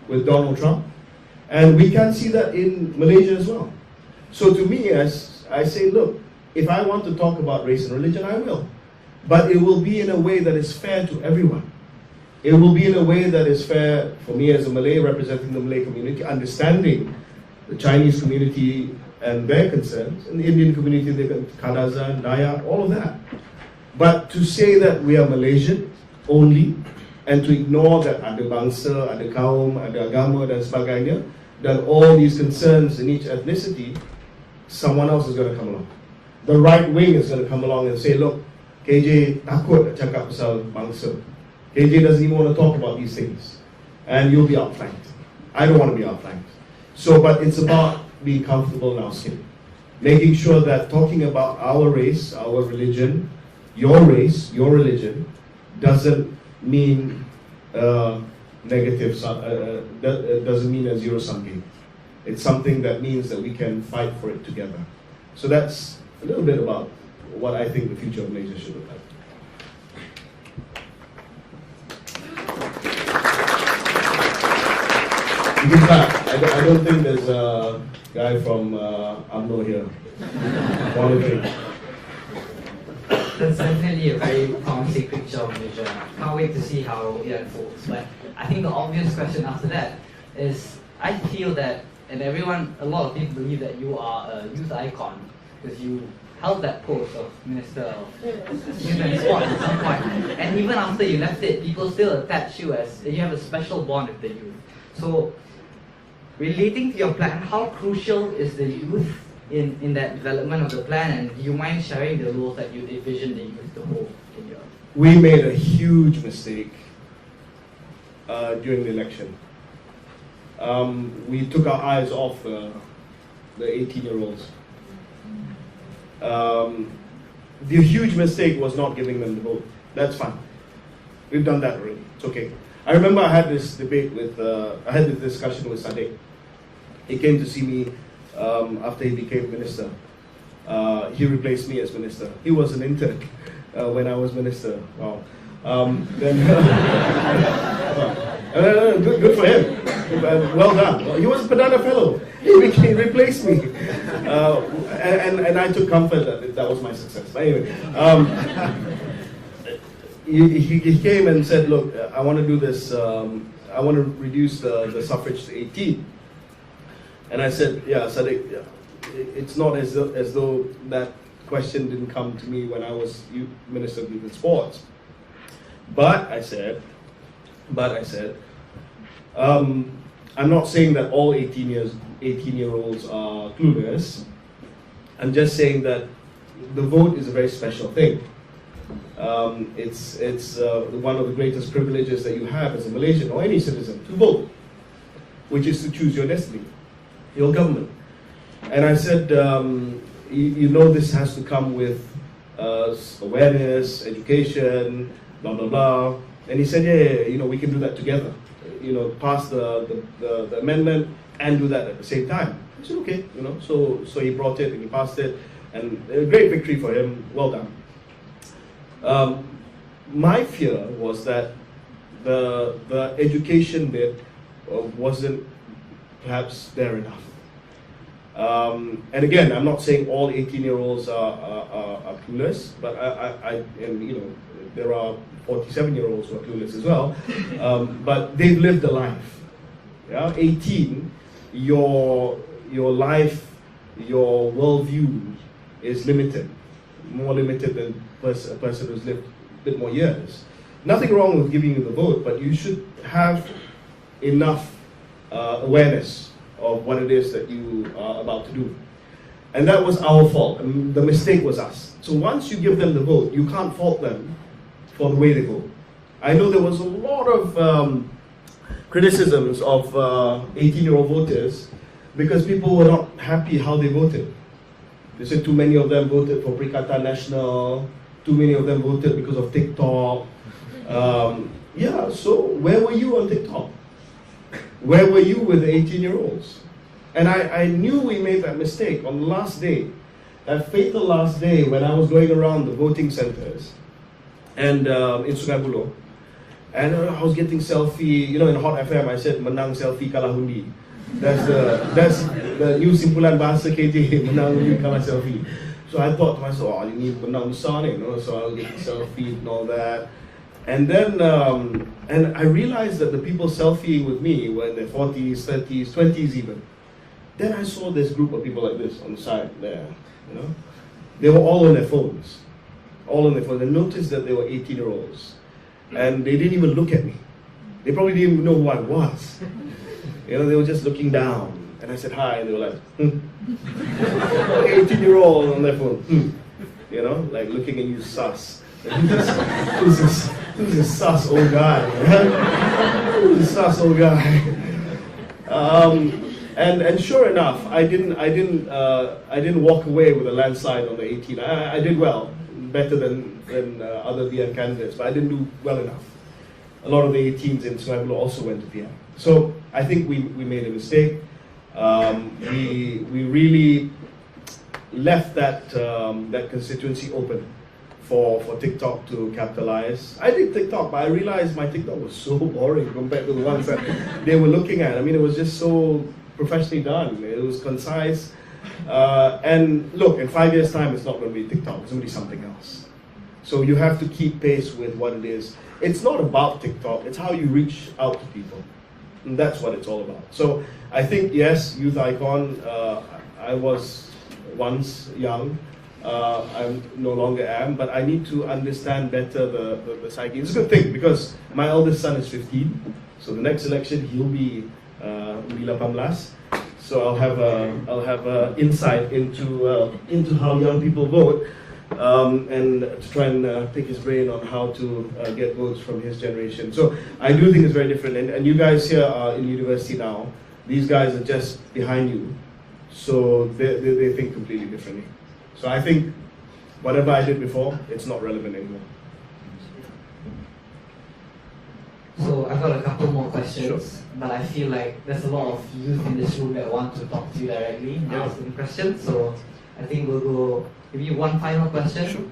with Donald Trump. And we can see that in Malaysia as well. So to me, as I say, look, if I want to talk about race and religion, I will. But it will be in a way that is fair to everyone. It will be in a way that is fair for me as a Malay representing the Malay community, understanding the Chinese community and their concerns, and the Indian community, the Kadazan, Dayak, all of that. But to say that we are Malaysian only, and to ignore that ada bangsa, ada kaum, ada agama dan sebagainya, then all these concerns in each ethnicity, someone else is going to come along. The right wing is going to come along and say, look, KJ takut cakap pasal bangsa. KJ doesn't even want to talk about these things. And you'll be outflanked. I don't want to be outflanked. So, but it's about being comfortable in our skin. Making sure that talking about our race, our religion, your race, your religion, doesn't mean negative, doesn't mean a zero-sum game. It's something that means that we can fight for it together. So that's a little bit about what I think the future of Malaysia should look like. In fact, I don't think there's a guy from UMNO here. One or three. That's definitely a very promising picture of Malaysia. Can't wait to see how it unfolds. But I think the obvious question after that is, I feel that, and a lot of people believe that you are a youth icon because you held that post of Minister of Youth and Sport at some point. And even after you left it, people still attach you as you have a special bond with the youth. So, relating to your plan, how crucial is the youth in that development of the plan, and do you mind sharing the roles that you envision the youth to hold in your... We made a huge mistake during the election. We took our eyes off the 18-year-olds. The huge mistake was not giving them the vote. That's fine. We've done that already. It's okay. I remember I had this debate with, I had this discussion with Sadiq. He came to see me after he became minister. He replaced me as minister. He was an intern when I was minister. Wow. Good for him. Well done. He was a Perdana fellow. He replaced me. And I took comfort that was my success. But anyway, he came and said, look, I want to do this I want to reduce the suffrage to 18. And I said, yeah, Sadiq, yeah, it's not as though that question didn't come to me when I was Minister of Youth and Sports. But I said, I'm not saying that all 18-year-olds are clueless. I'm just saying that the vote is a very special thing. It's one of the greatest privileges that you have as a Malaysian or any citizen to vote, which is to choose your destiny, your government. And I said, you know, this has to come with awareness, education, blah blah blah. And he said, yeah, you know, we can do that together. You know, pass the amendment and do that at the same time. I said, okay, you know. So he brought it and he passed it, and a great victory for him. Well done. My fear was that the education bit wasn't perhaps there enough. And again, I'm not saying all 18-year-olds are clueless, but and you know, there are 47-year-olds who are clueless as well. But they've lived a life. Yeah, 18, your life, your worldview is limited, more limited than a person who's lived a bit more years. Nothing wrong with giving you the vote, but you should have enough awareness of what it is that you are about to do. And that was our fault. And the mistake was us. So once you give them the vote, you can't fault them for the way they vote. I know there was a lot of criticisms of 18-year-old voters because people were not happy how they voted. They said too many of them voted for Perikatan National, too many of them voted because of TikTok. Yeah, so where were you on TikTok? Where were you with the 18-year-olds? And I knew we made that mistake on the last day, that fatal last day when I was going around the voting centers and in Sungai Buloh, and I was getting selfie, you know, in Hot FM I said, menang selfie kalah hundi. That's the new simpulan bahasa KJ, menang hundi kalah selfie. So I thought to myself, oh, ini menang besar ni, you know, so I'll get selfie and all that. And then, and I realized that the people selfieing with me were in their 40s, 30s, 20s even. Then I saw this group of people like this on the side there, you know. They were all on their phones. All on their phones. I noticed that they were 18-year-olds. And they didn't even look at me. They probably didn't even know who I was. You know, they were just looking down. And I said hi, and they were like, 18-year-old on their phone. You know, like looking at you sus. Who's this sus old guy? Who's this sus old guy? And sure enough, I didn't walk away with a landslide on the 18. I did well, better than other VM candidates, but I didn't do well enough. A lot of the 18s in Sungai Buloh also went to VM. So I think we made a mistake. We really left that constituency open for TikTok to capitalize. I did TikTok, but I realized my TikTok was so boring compared to the ones that they were looking at. I mean, it was just so professionally done. It was concise. And look, in 5 years' time, it's not going to be TikTok. It's going to be something else. So you have to keep pace with what it is. It's not about TikTok. It's how you reach out to people. And that's what it's all about. So I think, yes, youth icon. I was once young. I no longer am, but I need to understand better the psyche. It's a good thing because my eldest son is 15, so the next election he'll be 18. So I'll have a insight into how young people vote, and to try and pick his brain on how to get votes from his generation. So I do think it's very different, and you guys here are in university now. These guys are just behind you, so they think completely differently. So I think whatever I did before, it's not relevant anymore. So I've got a couple more questions, Sure. but I feel like there's a lot of youth in this room that want to talk to you directly and ask them questions. So I think we'll go maybe one final question. Sure.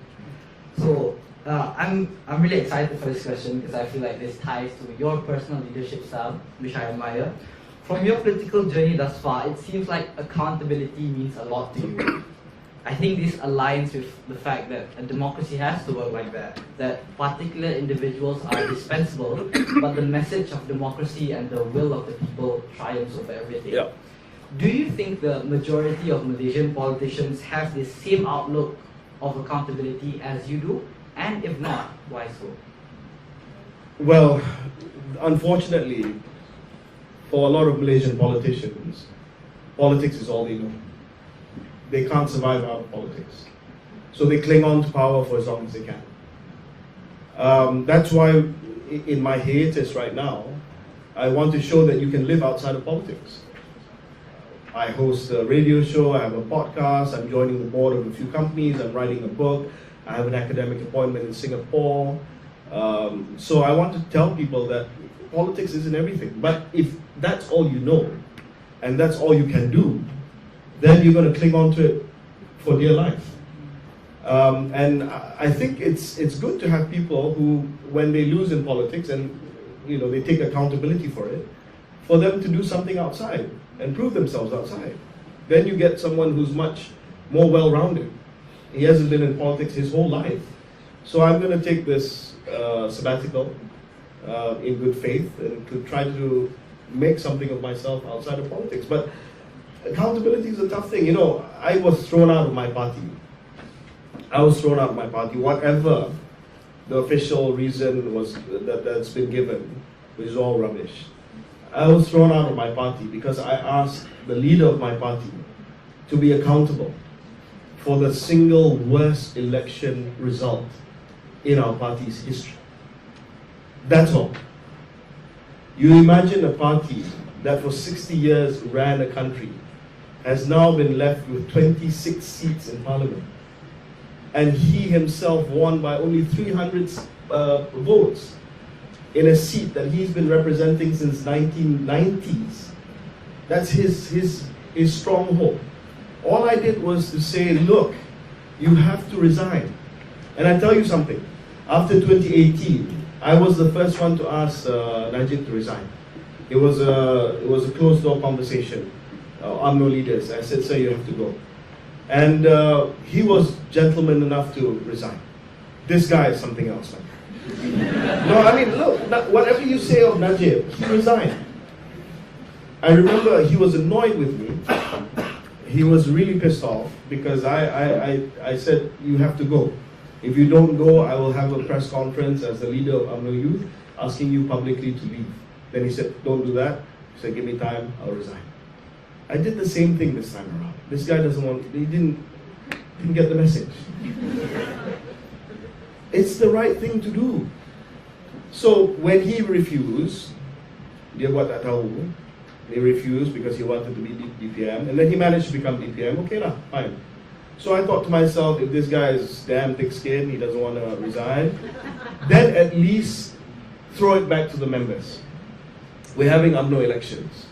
So I'm really excited for this question because I feel like this ties to your personal leadership style, which I admire. From your political journey thus far, it seems like accountability means a lot to you. I think this aligns with the fact that a democracy has to work like that particular individuals are dispensable, but the message of democracy and the will of the people triumphs over everything. Yeah. Do you think the majority of Malaysian politicians have the same outlook of accountability as you do? And if not, why so? Well, unfortunately, for a lot of Malaysian politicians, politics is all they know. They can't survive out of politics. So they cling on to power for as long as they can. That's why in my hiatus right now, I want to show that you can live outside of politics. I host a radio show, I have a podcast, I'm joining the board of a few companies, I'm writing a book, I have an academic appointment in Singapore. So I want to tell people that politics isn't everything. But if that's all you know, and that's all you can do, then you're going to cling on to it for dear life. And I think it's good to have people who, when they lose in politics and they take accountability for it, for them to do something outside and prove themselves outside. Then you get someone who's much more well-rounded. He hasn't been in politics his whole life. So I'm going to take this sabbatical in good faith and to try to make something of myself outside of politics. But accountability is a tough thing. I was thrown out of my party. Whatever the official reason was that's been given, which is all rubbish. I was thrown out of my party because I asked the leader of my party to be accountable for the single worst election result in our party's history. That's all. You imagine a party that for 60 years ran a country has now been left with 26 seats in parliament. And he himself won by only 300 votes in a seat that he's been representing since 1990s. That's his stronghold. All I did was to say, look, you have to resign. And I tell you something, after 2018, I was the first one to ask Najib to resign. It was a closed door conversation. UMNO leaders. I said, sir, you have to go. And he was gentleman enough to resign. This guy is something else, man. No, I mean, look, whatever you say of Najib, he resigned. I remember he was annoyed with me. He was really pissed off because I said, you have to go. If you don't go, I will have a press conference as the leader of UMNO Youth asking you publicly to leave. Then he said, don't do that. He said, give me time, I'll resign. I did the same thing this time around. This guy he didn't get the message. It's the right thing to do. So when he refused, dia buat tak tahu, he refused because he wanted to be DPM, and then he managed to become DPM, okay lah, fine. So I thought to myself, if this guy is damn thick-skinned, he doesn't want to resign, then at least throw it back to the members. We're having UMNO elections.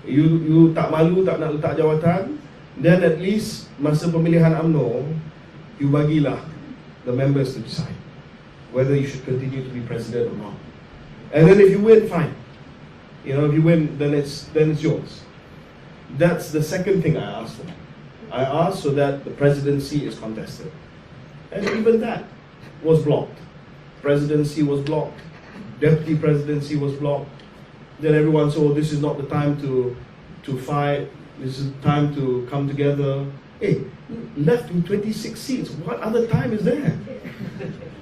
You tak malu, tak nak letak jawatan, then at least masa pemilihan UMNO, you bagilah the members to decide whether you should continue to be president or not. And then if you win, fine. If you win, then it's yours. That's the second thing I asked for. I asked so that the presidency is contested. And even that was blocked. Presidency was blocked. Deputy presidency was blocked. Then everyone said, oh, this is not the time to fight. This is time to come together. Hey, left with 26 seats. What other time is there?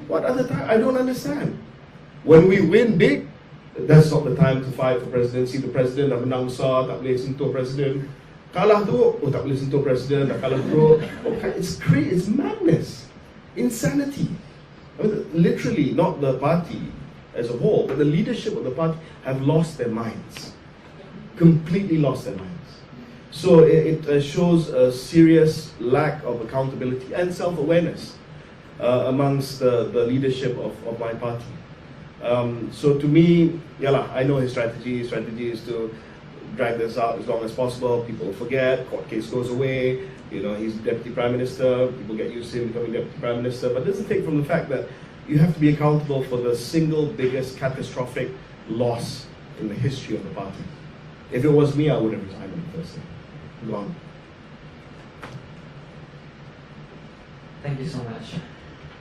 What other time? I don't understand. When we win big, that's not the time to fight for presidency. The president dah menang besar, tak boleh sentuh presiden. Kalah tu, oh tak boleh sentuh presiden, dah kalah teruk. It's madness. Insanity. I mean, literally, not the party as a whole, but the leadership of the party have lost their minds. Completely lost their minds. So it shows a serious lack of accountability and self-awareness amongst the leadership of my party. So to me, I know his strategy. His strategy is to drag this out as long as possible. People forget, court case goes away. He's deputy prime minister. People get used to him becoming deputy prime minister. But it doesn't take from the fact that you have to be accountable for the single biggest catastrophic loss in the history of the party. If it was me, I would have resigned on the first day. Gone. Thank you so much.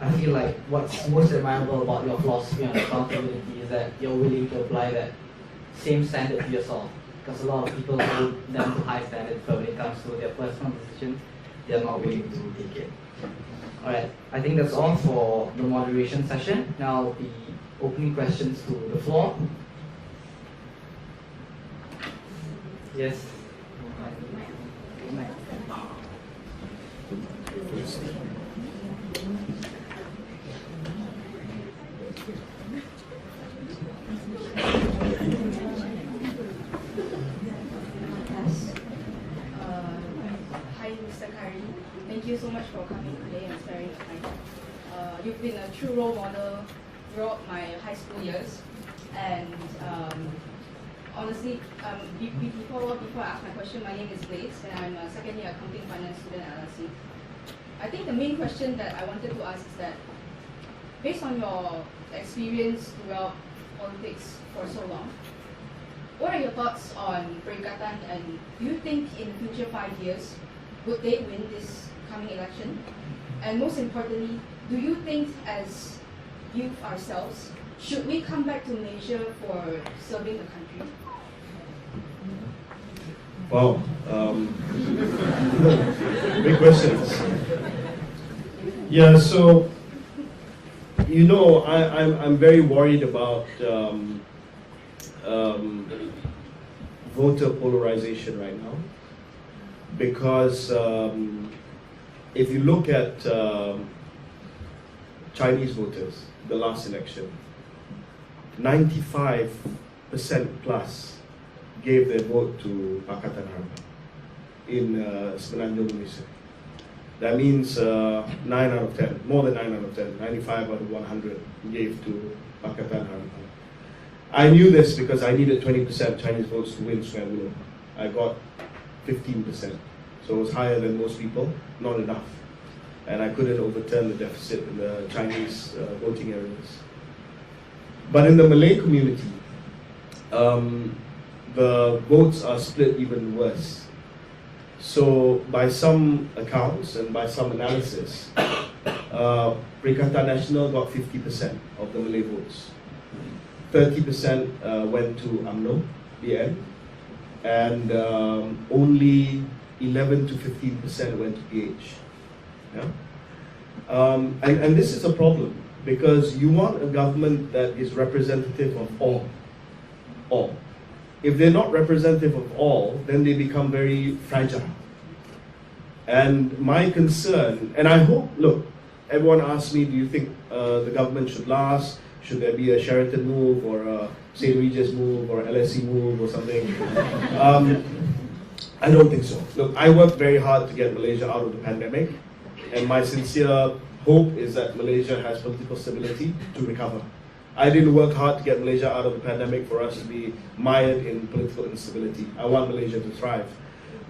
I feel like what's most admirable about your philosophy on accountability is that you're willing to apply that same standard to yourself. Because a lot of people hold them to high standards, but when it comes to their personal decisions, they're not willing to take it. Alright, I think that's all for the moderation session. Now I'll be opening questions to the floor. Yes. Hi, Mr. Khairy. Thank you so much for coming today and sparing your time. You've been a true role model throughout my high school years, and honestly, before I ask my question, my name is Blaze, and I'm a second year accounting finance student at LSE. I think the main question that I wanted to ask is that, based on your experience throughout politics for so long, what are your thoughts on Perikatan, and do you think in the future 5 years, would they win this coming election? And most importantly, do you think as youth ourselves, should we come back to Malaysia for serving the country? Wow, big questions. Yeah, so I'm very worried about voter polarization right now, because if you look at Chinese voters, the last election, 95% plus gave their vote to Pakatan Harapan in Semenanjung, Malaysia. That means 9 out of 10, more than 9 out of 10, 95 out of 100 gave to Pakatan Harapan. I knew this because I needed 20% Chinese votes to win Sungai Buloh. I got 15%, so it was higher than most people, not enough. And I couldn't overturn the deficit in the Chinese voting areas. But in the Malay community, the votes are split even worse. So by some accounts and by some analysis, Perikatan Nasional got 50% of the Malay votes. 30% went to UMNO, BN, and only 11 to 15% went to PH. Yeah? And this is a problem, because you want a government that is representative of all. If they're not representative of all, then they become very fragile. And my concern, and I hope, look, everyone asks me, do you think the government should last? Should there be a Sheraton move, or a St. Regis move, or LSE move, or something? I don't think so. Look, I worked very hard to get Malaysia out of the pandemic, and my sincere hope is that Malaysia has political stability to recover. I didn't work hard to get Malaysia out of the pandemic for us to be mired in political instability. I want Malaysia to thrive.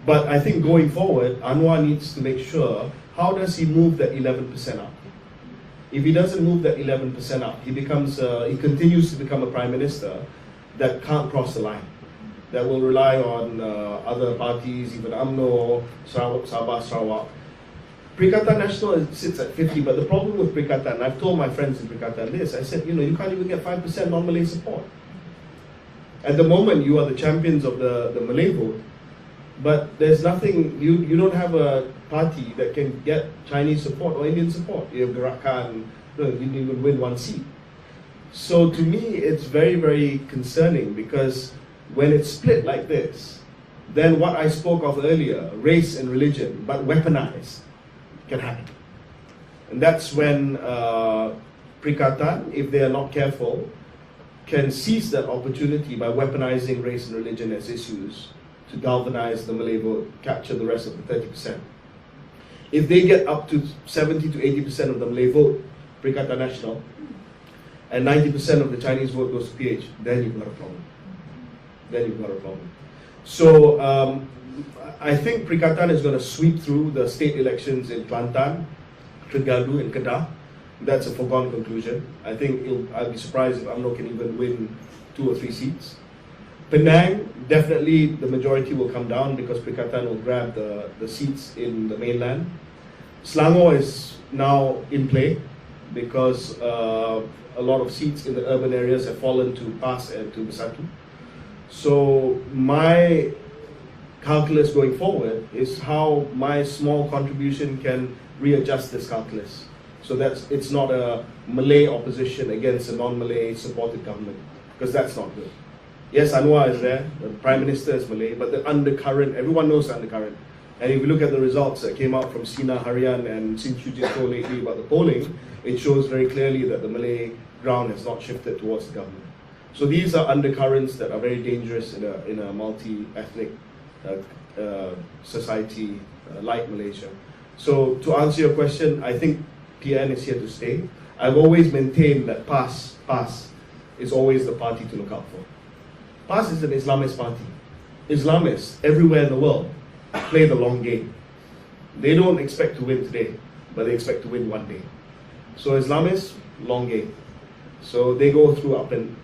But I think going forward, Anwar needs to make sure, how does he move that 11% up? If he doesn't move that 11% up, he continues to become a prime minister that can't cross the line, that will rely on other parties, even UMNO, Sabah, Sarawak. Perikatan Nasional sits at 50, but the problem with Perikatan, I've told my friends in Perikatan this, I said, you can't even get 5% non-Malay support. At the moment, you are the champions of the Malay vote, but there's nothing, you don't have a party that can get Chinese support or Indian support. You have Gerakan, you didn't even win one seat. So to me, it's very, very concerning, because when it's split like this, then what I spoke of earlier, race and religion, but weaponized, can happen. And that's when Perikatan, if they are not careful, can seize that opportunity by weaponizing race and religion as issues to galvanize the Malay vote, capture the rest of the 30%. If they get up to 70 to 80% of the Malay vote, Perikatan Nasional, and 90% of the Chinese vote goes to PH, then you've got a problem. So I think Perikatan is going to sweep through the state elections in Kelantan, Terengganu, and Kedah. That's a foregone conclusion. I think I'll be surprised if UMNO can even win 2 or 3 seats. Penang, definitely the majority will come down, because Perikatan will grab the seats in the mainland. Selangor is now in play because a lot of seats in the urban areas have fallen to PAS and to Bersatu. So my calculus going forward is how my small contribution can readjust this calculus. So that it's not a Malay opposition against a non-Malay supported government, because that's not good. Yes, Anwar is there, the Prime Minister is Malay, but the undercurrent, everyone knows the undercurrent. And if you look at the results that came out from Sina Harian and Sin Chujito lately about the polling, it shows very clearly that the Malay ground has not shifted towards the government. So these are undercurrents that are very dangerous in a multi-ethnic society like Malaysia. So to answer your question, I think PN is here to stay. I've always maintained that PAS is always the party to look out for. PAS is an Islamist party. Islamists everywhere in the world play the long game. They don't expect to win today, but they expect to win one day. So Islamists, long game. So they go through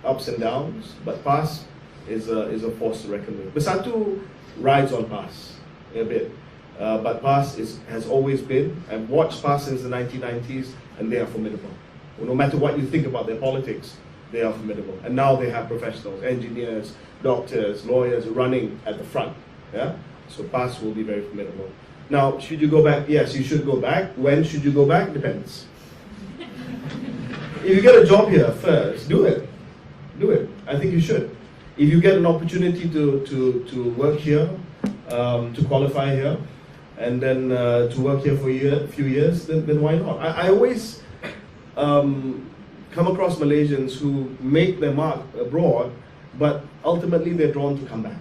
ups and downs, but PAS is a force to reckon with. Bersatu rides on PAS a bit, but PAS has always been. I've watched PAS since the 1990s, and they are formidable. No matter what you think about their politics, they are formidable. And now they have professionals, engineers, doctors, lawyers running at the front. Yeah? So PAS will be very formidable. Now, should you go back? Yes, you should go back. When should you go back? Depends. If you get a job here first, do it. Do it. I think you should. If you get an opportunity to work here, to qualify here, and then to work here for a few years, then why not? I always come across Malaysians who make their mark abroad, but ultimately they're drawn to come back.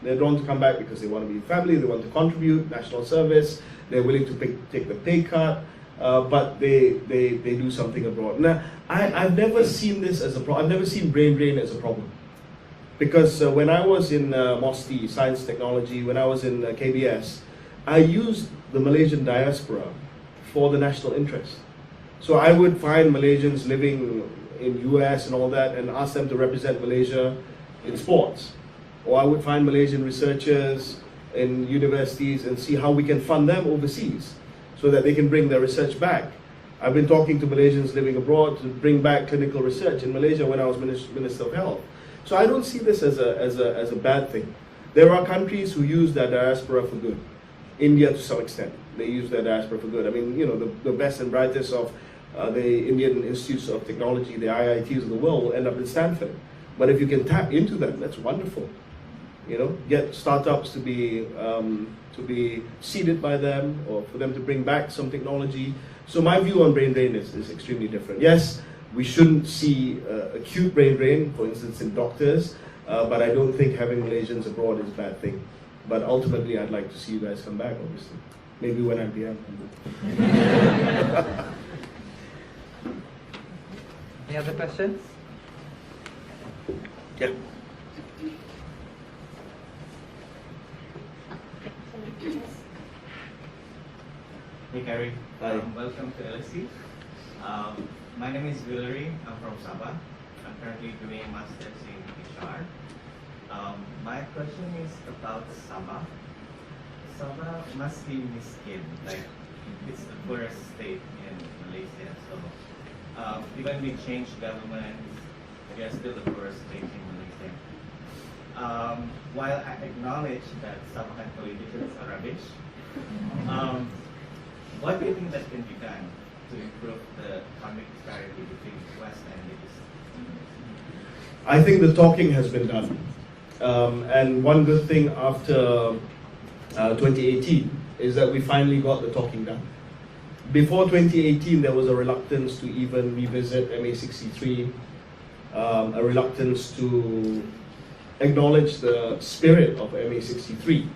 They're drawn to come back because they want to be family, they want to contribute, national service, they're willing to take the pay cut, but they do something abroad. Now, I've never seen this as a problem. I've never seen brain drain as a problem. Because when I was in MOSTI, Science Technology, when I was in KBS, I used the Malaysian diaspora for the national interest. So I would find Malaysians living in US and all that and ask them to represent Malaysia in sports. Or I would find Malaysian researchers in universities and see how we can fund them overseas so that they can bring their research back. I've been talking to Malaysians living abroad to bring back clinical research in Malaysia when I was Minister of Health. So I don't see this as a bad thing. There are countries who use their diaspora for good. India to some extent, they use their diaspora for good. I mean, the best and brightest of the Indian institutes of technology, the IITs of the world, will end up in Stanford. But if you can tap into them, that's wonderful. Get startups to be seeded by them, or for them to bring back some technology. So my view on brain drain is extremely different. Yes, we shouldn't see acute brain drain, for instance, in doctors, but I don't think having Malaysians abroad is a bad thing. But ultimately, I'd like to see you guys come back, obviously. Maybe when I'm PM. Any other questions? Yeah. Hey Khairy, Hi. Welcome to LSE. My name is Villery, I'm from Sabah. I'm currently doing a master's in HR. My question is about Sabah. Sabah must be miskin, like it's the poorest state in Malaysia. So even we change government, we are still the poorest state in Malaysia. While I acknowledge that Sabahan politicians are rubbish, what do you think that can be done to improve the economic disparity between West and East? I think the talking has been done. And one good thing after 2018 is that we finally got the talking done. Before 2018, there was a reluctance to even revisit MA63, a reluctance to acknowledge the spirit of MA63,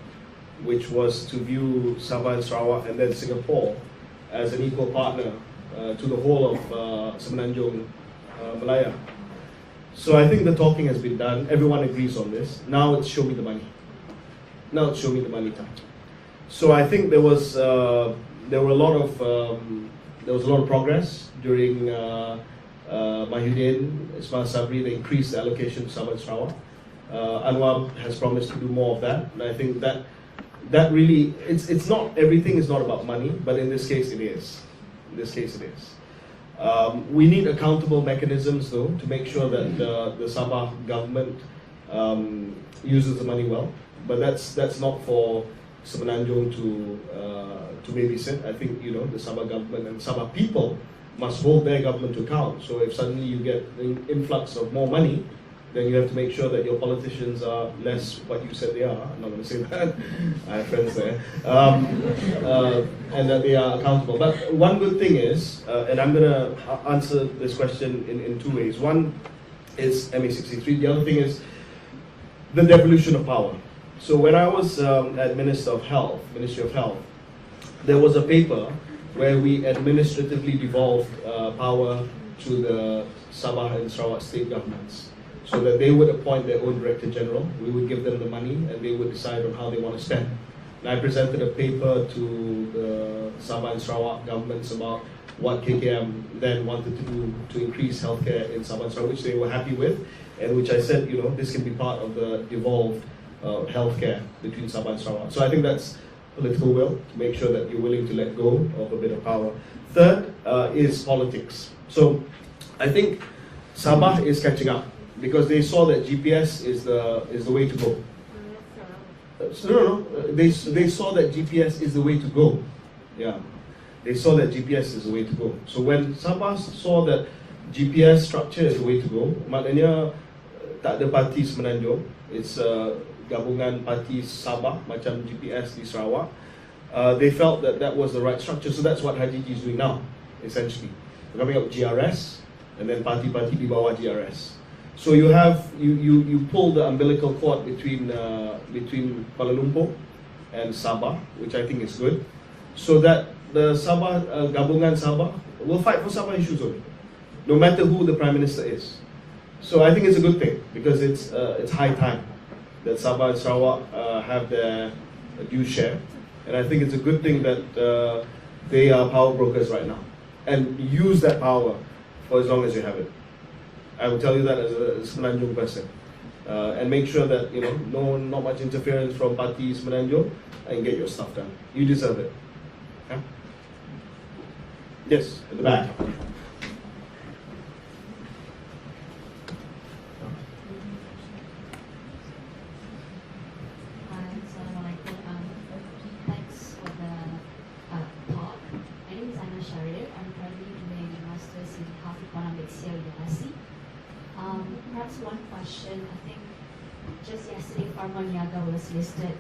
which was to view Sabah and Sarawak and then Singapore as an equal partner to the whole of Semenanjung Malaya. So I think the talking has been done. Everyone agrees on this. Now it's show me the money. Now it's show me the money time. So I think there was a lot of progress during Mahyudin, Ismail Sabri. They increased the allocation to Sabah and Sarawak. Anwar has promised to do more of that, and I think that that really, it's not, everything is not about money, but in this case it is. In this case it is. We need accountable mechanisms though to make sure that the Sabah government uses the money well. But that's not for Semenanjung to babysit. I think the Sabah government and Sabah people must hold their government to account. So if suddenly you get an influx of more money, then you have to make sure that your politicians are less what you said they are. I'm not going to say that. I have friends there. And that they are accountable. But one good thing is, and I'm going to answer this question in two ways. One is MA63. The other thing is the devolution of power. So when I was at Ministry of Health, there was a paper where we administratively devolved power to the Sabah and Sarawak state governments, so that they would appoint their own Director General. We would give them the money and they would decide on how they want to spend. And I presented a paper to the Sabah and Sarawak governments about what KKM then wanted to do to increase healthcare in Sabah and Sarawak, which they were happy with, and which I said, this can be part of the devolved healthcare between Sabah and Sarawak. So I think that's political will, to make sure that you're willing to let go of a bit of power. Third is politics. So I think Sabah is catching up, because they saw that GPS is the way to go. No. They saw that GPS is the way to go. Yeah, they saw that GPS is the way to go. So when Sabah saw that GPS structure is the way to go, maknanya tak ada parti Semenanjung. It's gabungan parti Sabah macam GPS di Sarawak. They felt that that was the right structure. So that's what Haji is doing now, essentially. We're coming up with GRS, and then parti-parti di bawah GRS. So you pull the umbilical cord between Kuala Lumpur and Sabah, which I think is good, so that the Sabah gabungan Sabah will fight for Sabah issues only, no matter who the Prime Minister is. So I think it's a good thing, because it's high time that Sabah and Sarawak have their due share, and I think it's a good thing that they are power brokers right now, and use that power for as long as you have it. I will tell you that as a Semenanjung person, and make sure that not much interference from party Semenanjung, and get your stuff done. You deserve it. Okay? Yes, at the back. Perhaps one question. I think just yesterday, Pharma was listed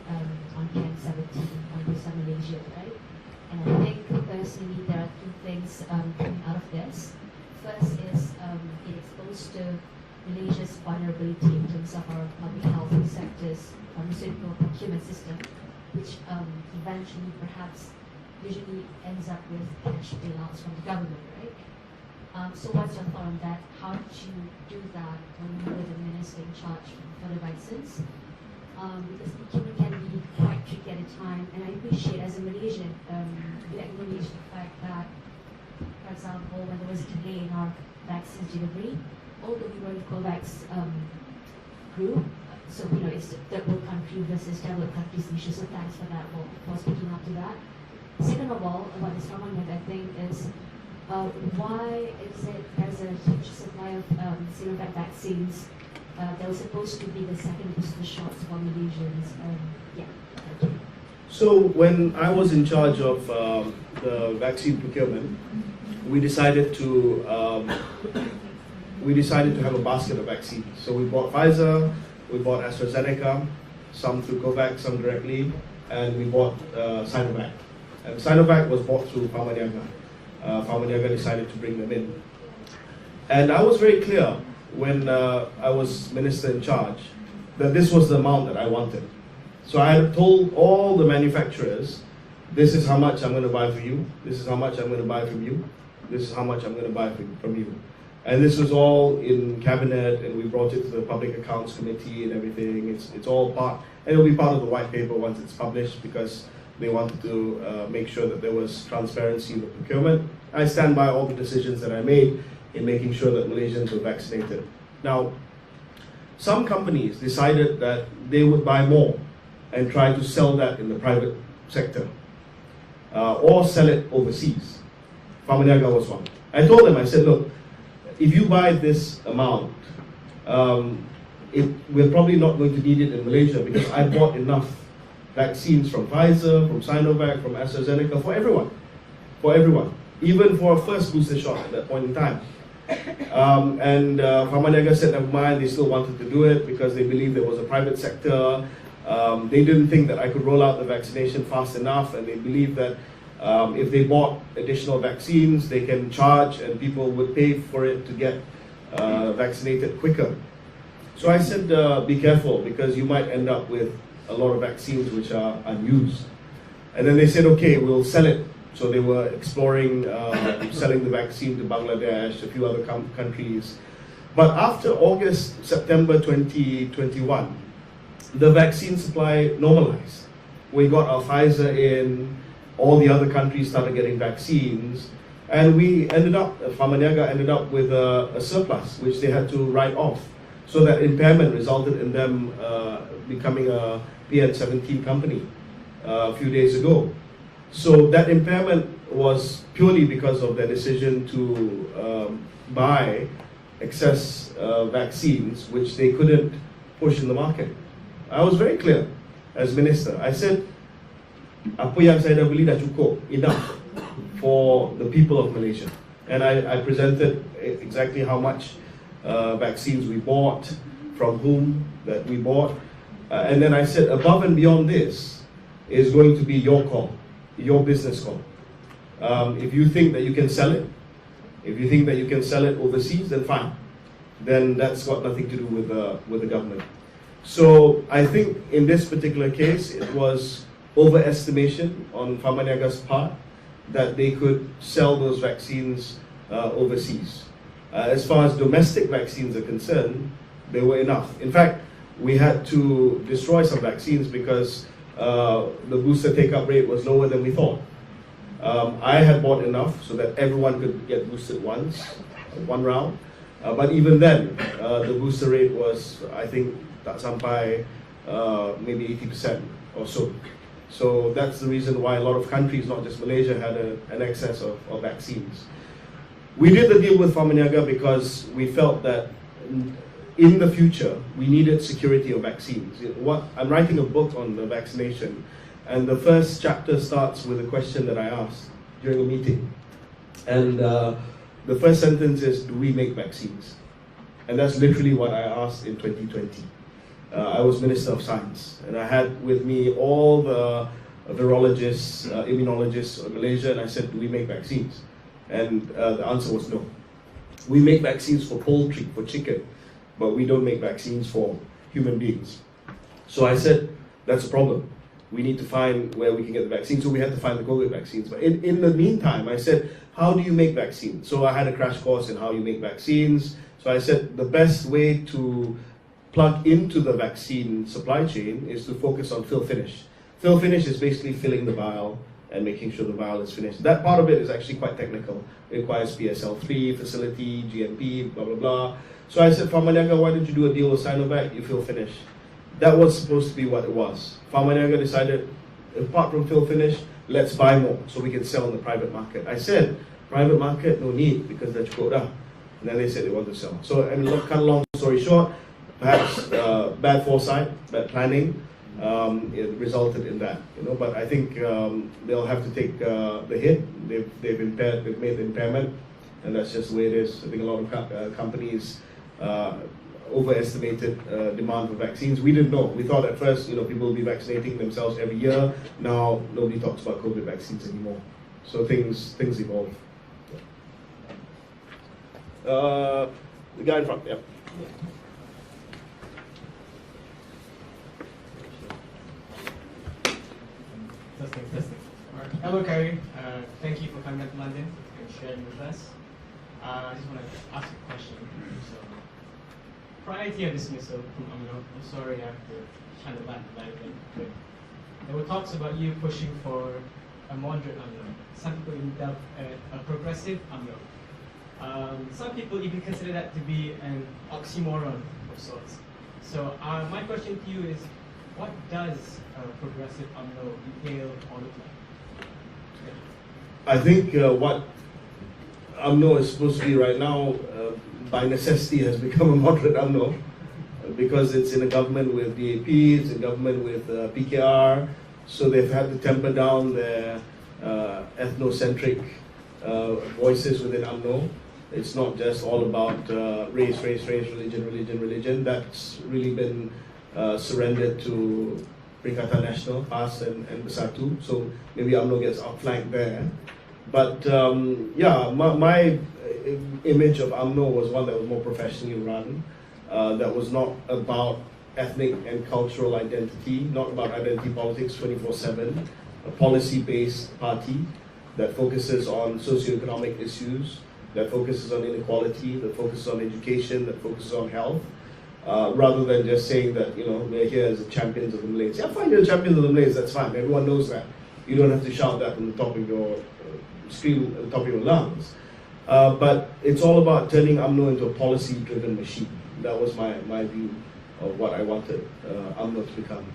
on Camp 17 on East Malaysia, right? And I think personally there are two things coming out of this. First is it exposed to Malaysia's vulnerability in terms of our public health sector's pharmaceutical procurement system, which eventually perhaps usually ends up with cash bailouts from the government, right? So what's your thought on that? How did you do that when you were the minister in charge for the vaccines? Because procurement can be quite tricky at a time, and I appreciate as a Malaysian, we acknowledge the fact that, for example, when there was a delay in our vaccines delivery, although we were in COVAX group, so it's the third world country versus developed countries issue, so thanks for that, for speaking up to that. Second of all, about this one I think is, why is it there's a huge supply of Sinovac vaccines that was supposed to be the second booster shots for Malaysians? Yeah, thank you. So when I was in charge of the vaccine procurement, we decided to have a basket of vaccines. So we bought Pfizer, we bought AstraZeneca, some through COVAX, some directly, and we bought Sinovac. And Sinovac was bought through Pharma Niaga. Pharma Niaga decided to bring them in. And I was very clear when I was minister in charge that this was the amount that I wanted. So I had told all the manufacturers, this is how much I'm going to buy for you, this is how much I'm going to buy from you, this is how much I'm going to buy from you. And this was all in cabinet, and we brought it to the Public Accounts Committee and everything. It's all part, and it'll be part of the white paper once it's published, because they wanted to make sure that there was transparency in the procurement. I stand by all the decisions that I made in making sure that Malaysians were vaccinated. Now, some companies decided that they would buy more and try to sell that in the private sector, or sell it overseas. Pharmaniaga was one. I told them, I said, look, if you buy this amount, we're probably not going to need it in Malaysia, because I bought enough vaccines from Pfizer, from Sinovac, from AstraZeneca, for everyone, even for a first booster shot at that point in time. Pharmaniaga said never mind, they still wanted to do it because they believed there was a private sector. They didn't think that I could roll out the vaccination fast enough, and they believed that if they bought additional vaccines, they can charge and people would pay for it to get vaccinated quicker. So I said, be careful, because you might end up with a lot of vaccines which are unused. And then they said, okay, we'll sell it. So they were exploring selling the vaccine to Bangladesh, a few other countries. But after August, September 2021, the vaccine supply normalized. We got our Pfizer in, all the other countries started getting vaccines, and we ended up, Pharmaniaga ended up with a surplus, which they had to write off. So that impairment resulted in them becoming a PN17 company a few days ago. So that impairment was purely because of their decision to buy excess vaccines, which they couldn't push in the market. I was very clear as minister. I said, apa yang saya dah beli dah cukup, enough for the people of Malaysia. And I presented exactly how much vaccines we bought, from whom that we bought. And then I said, above and beyond this is going to be your call, your business call. If you think that you can sell it, if you think that you can sell it overseas, then fine. Then that's got nothing to do with the government. So I think in this particular case, it was overestimation on Pharmaniaga's part that they could sell those vaccines overseas. As far as domestic vaccines are concerned, they were enough. In fact, we had to destroy some vaccines because the booster take-up rate was lower than we thought. I had bought enough so that everyone could get boosted once, one round. But even then, the booster rate was, I think, tak sampai maybe 80% or so. So that's the reason why a lot of countries, not just Malaysia, had an excess of vaccines. We did the deal with Pharmaniaga because we felt that in the future, we needed security of vaccines. I'm writing a book on the vaccination, and the first chapter starts with a question that I asked during a meeting. And the first sentence is, do we make vaccines? And that's literally what I asked in 2020. I was Minister of Science, and I had with me all the virologists, immunologists of Malaysia, and I said, do we make vaccines? And the answer was no. We make vaccines for poultry, for chicken, but we don't make vaccines for human beings. So I said, that's a problem. We need to find where we can get the vaccine. So we had to find the COVID vaccines. But in the meantime, I said, how do you make vaccines? So I had a crash course in how you make vaccines. So I said, the best way to plug into the vaccine supply chain is to focus on fill finish. Fill finish is basically filling the vial and making sure the vial is finished. That part of it is actually quite technical. It requires PSL3, facility, GMP, blah, blah, blah. So I said, Pharmaniaga, why don't you do a deal with Sinovac? You fill finish. That was supposed to be what it was. Pharmaniaga decided, apart from fill finish, let's buy more so we can sell in the private market. I said, private market, no need, because that's quota. And then they said they want to sell. So, I mean, kind of long story short, perhaps bad foresight, bad planning, it resulted in that. But I think they'll have to take the hit. They've made the impairment, and that's just the way it is. I think a lot of companies overestimated demand for vaccines. We didn't know. We thought at first, people will be vaccinating themselves every year. Now nobody talks about COVID vaccines anymore. So things evolve. The guy in front, yeah. Testing. Hello, Khairy. Thank you for coming to London and sharing with us. I just want to ask a question. So, prior to your dismissal from UMNO, I'm sorry I have to shine the light again, but there were talks about you pushing for a moderate UMNO. Some people even doubt a progressive UMNO. Some people even consider that to be an oxymoron of sorts. So my question to you is, what does progressive UMNO entail or look like? I think what UMNO is supposed to be right now, by necessity, has become a moderate UMNO because it's in a government with DAP, it's in government with PKR, so they've had to temper down their ethnocentric voices within UMNO. It's not just all about race, religion. That's really been surrendered to Perikatan National, PAS and Bersatu. So maybe UMNO gets outflanked there. But yeah, my image of UMNO was one that was more professionally run, that was not about ethnic and cultural identity, not about identity politics 24/7, a policy-based party that focuses on socioeconomic issues, that focuses on inequality, that focuses on education, that focuses on health, rather than just saying that, you know, we're here as the champions of the Malays. Yeah, fine, you're champions of the Malays, that's fine. Everyone knows that. You don't have to shout that on the top of your scream at the top of your lungs. But it's all about turning UMNO into a policy-driven machine. That was my view of what I wanted UMNO to become.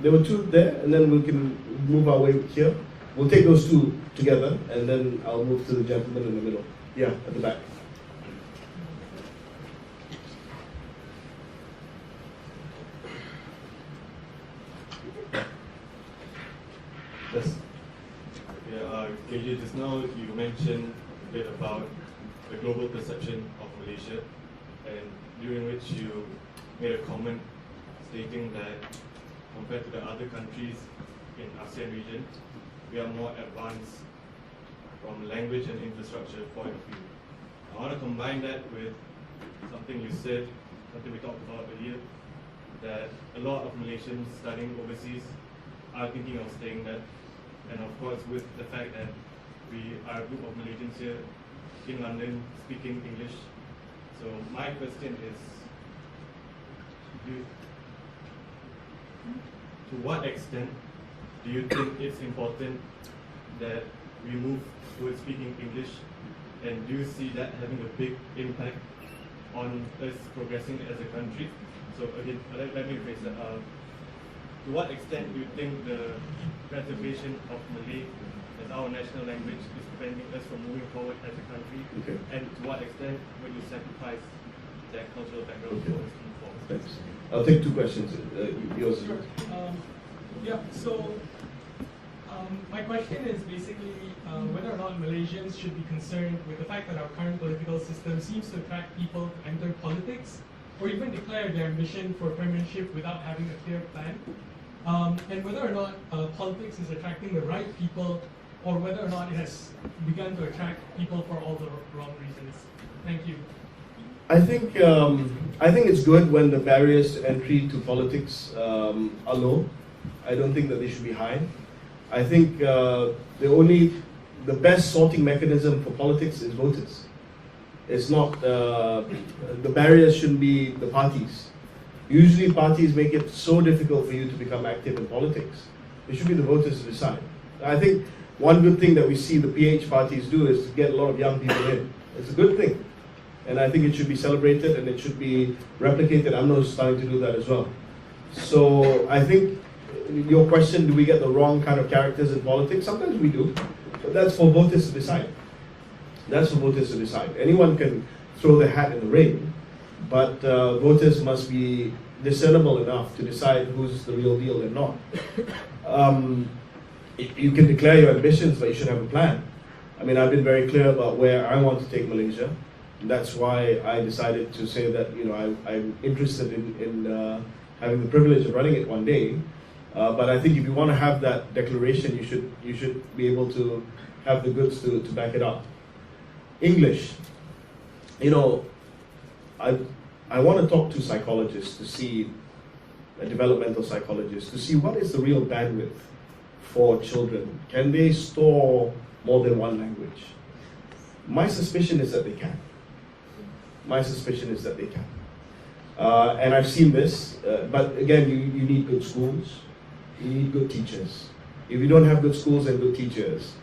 There were two there, and then we can move our way here. We'll take those two together, and then I'll move to the gentleman in the middle. Yeah, at the back. Yes. Yeah, KJ, just now you mentioned a bit about the global perception of Malaysia, and during which you made a comment stating that compared to the other countries in ASEAN region, we are more advanced from language and infrastructure point of view. I want to combine that with something you said, something we talked about earlier, that a lot of Malaysians studying overseas are thinking of staying there. And of course, with the fact that we are a group of Malaysians here in London speaking English. So my question is, to what extent do you think it's important that we move towards speaking English, and do you see that having a big impact on us progressing as a country? So again, let me rephrase that. To what extent do you think the preservation of Malay as our national language is preventing us from moving forward as a country? Okay. And to what extent would you sacrifice that cultural background for us to move forward? Thanks. I'll take two questions. Yours. Sure. Yeah, so my question is basically whether or not Malaysians should be concerned with the fact that our current political system seems to attract people to enter politics or even declare their ambition for premiership without having a clear plan, and whether or not politics is attracting the right people or whether or not it has begun to attract people for all the wrong reasons. Thank you. I think it's good when the barriers to entry to politics are low. I don't think that they should be high. I think the best sorting mechanism for politics is voters. It's not the barriers shouldn't be the parties. Usually parties make it so difficult for you to become active in politics. It should be the voters to decide. I think one good thing that we see the PH parties do is to get a lot of young people in. It's a good thing. And I think it should be celebrated and it should be replicated. UMNO is starting to do that as well. So I think your question, do we get the wrong kind of characters in politics? Sometimes we do. But that's for voters to decide. That's for voters to decide. Anyone can throw their hat in the ring, but voters must be discernible enough to decide who's the real deal and not. You can declare your ambitions, but you should have a plan. I mean, I've been very clear about where I want to take Malaysia. That's why I decided to say that, you know, I'm interested in having the privilege of running it one day. But I think if you want to have that declaration, you should be able to have the goods to back it up. English, you know, I want to talk to psychologists to see, developmental psychologists, to see what is the real bandwidth for children. Can they store more than one language? My suspicion is that they can. My suspicion is that they can. And I've seen this, but again, you need good schools, you need good teachers. If you don't have good schools and good teachers,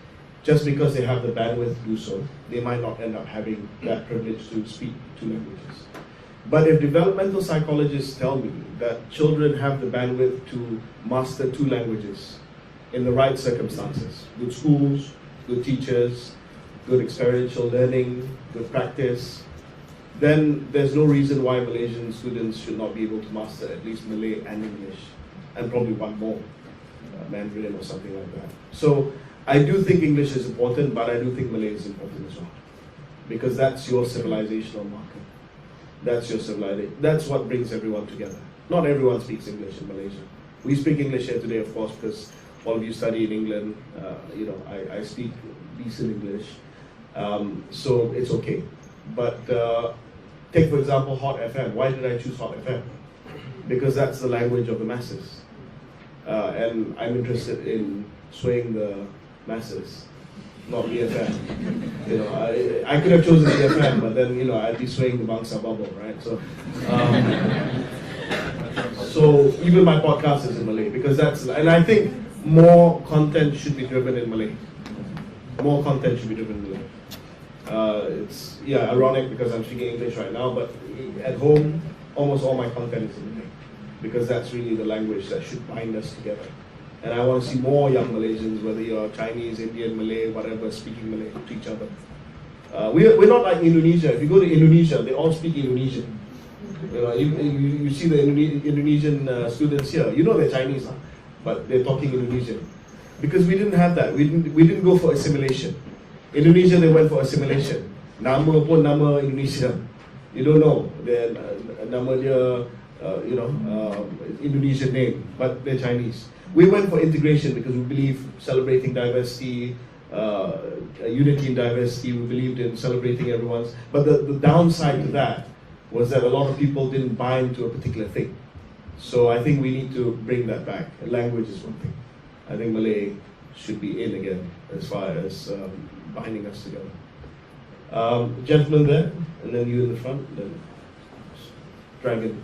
just because they have the bandwidth to do so, they might not end up having that privilege to speak two languages. But if developmental psychologists tell me that children have the bandwidth to master 2 languages in the right circumstances, good schools, good teachers, good experiential learning, good practice, then there's no reason why Malaysian students should not be able to master at least Malay and English, and probably one more, Mandarin or something like that. So I do think English is important, but I do think Malay is important as well, because that's your civilizational marker. That's your civilization. That's what brings everyone together. Not everyone speaks English in Malaysia. We speak English here today, of course, because all of you study in England. I speak decent English, so it's okay. But take, for example, Hot FM. Why did I choose Hot FM? Because that's the language of the masses. And I'm interested in swaying the masses, not BFM. I could have chosen BFM, but then I'd be swaying the Bangsa bubble, right? So even my podcast is in Malay, because and I think more content should be driven in Malay. More content should be driven in Malay. It's ironic because I'm speaking English right now, but at home, almost all my content is in Malay, because that's really the language that should bind us together. And I want to see more young Malaysians, whether you're Chinese, Indian, Malay, whatever, speaking Malay to each other. We're not like Indonesia. If you go to Indonesia, they all speak Indonesian. You see the Indonesian students here. They're Chinese, but they're talking Indonesian, because we didn't have that. We didn't go for assimilation. Indonesia, they went for assimilation. Nama pun nama Indonesia. You don't know their nama dia, Indonesian name, but they're Chinese. We went for integration because we believe celebrating diversity, unity in diversity. We believed in celebrating everyone's. But the downside to that was that a lot of people didn't bind to a particular thing. So I think we need to bring that back. Language is one thing. I think Malay should be in again as far as binding us together. Gentleman there, and then you in the front, then Dragon.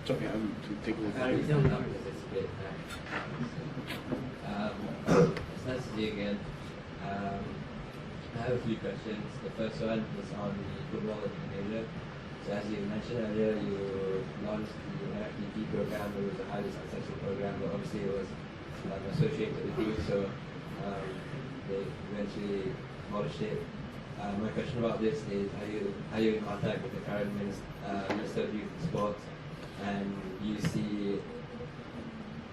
Sorry, I'm to take over. It's nice to see you again. I have a few questions. The first one is on the football in Malaysia. So as you mentioned earlier, you launched the NFDP program. It was a highly successful program, but obviously it was associated with youth, so they eventually abolished it. My question about this is, are you in contact with the current Minister of Youth and Sports, and do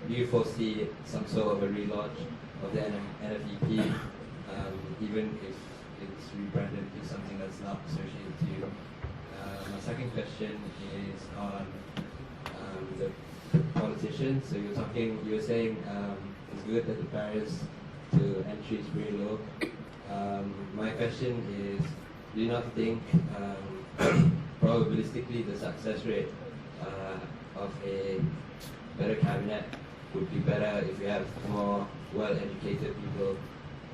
you foresee some sort of a relaunch of the NFDP, even if it's rebranded to something that's not associated to you? My second question is on the politicians. So you were saying it's good that the barriers to entry is very low. My question is, do you not think probabilistically the success rate of a better cabinet would be better if we have more well-educated people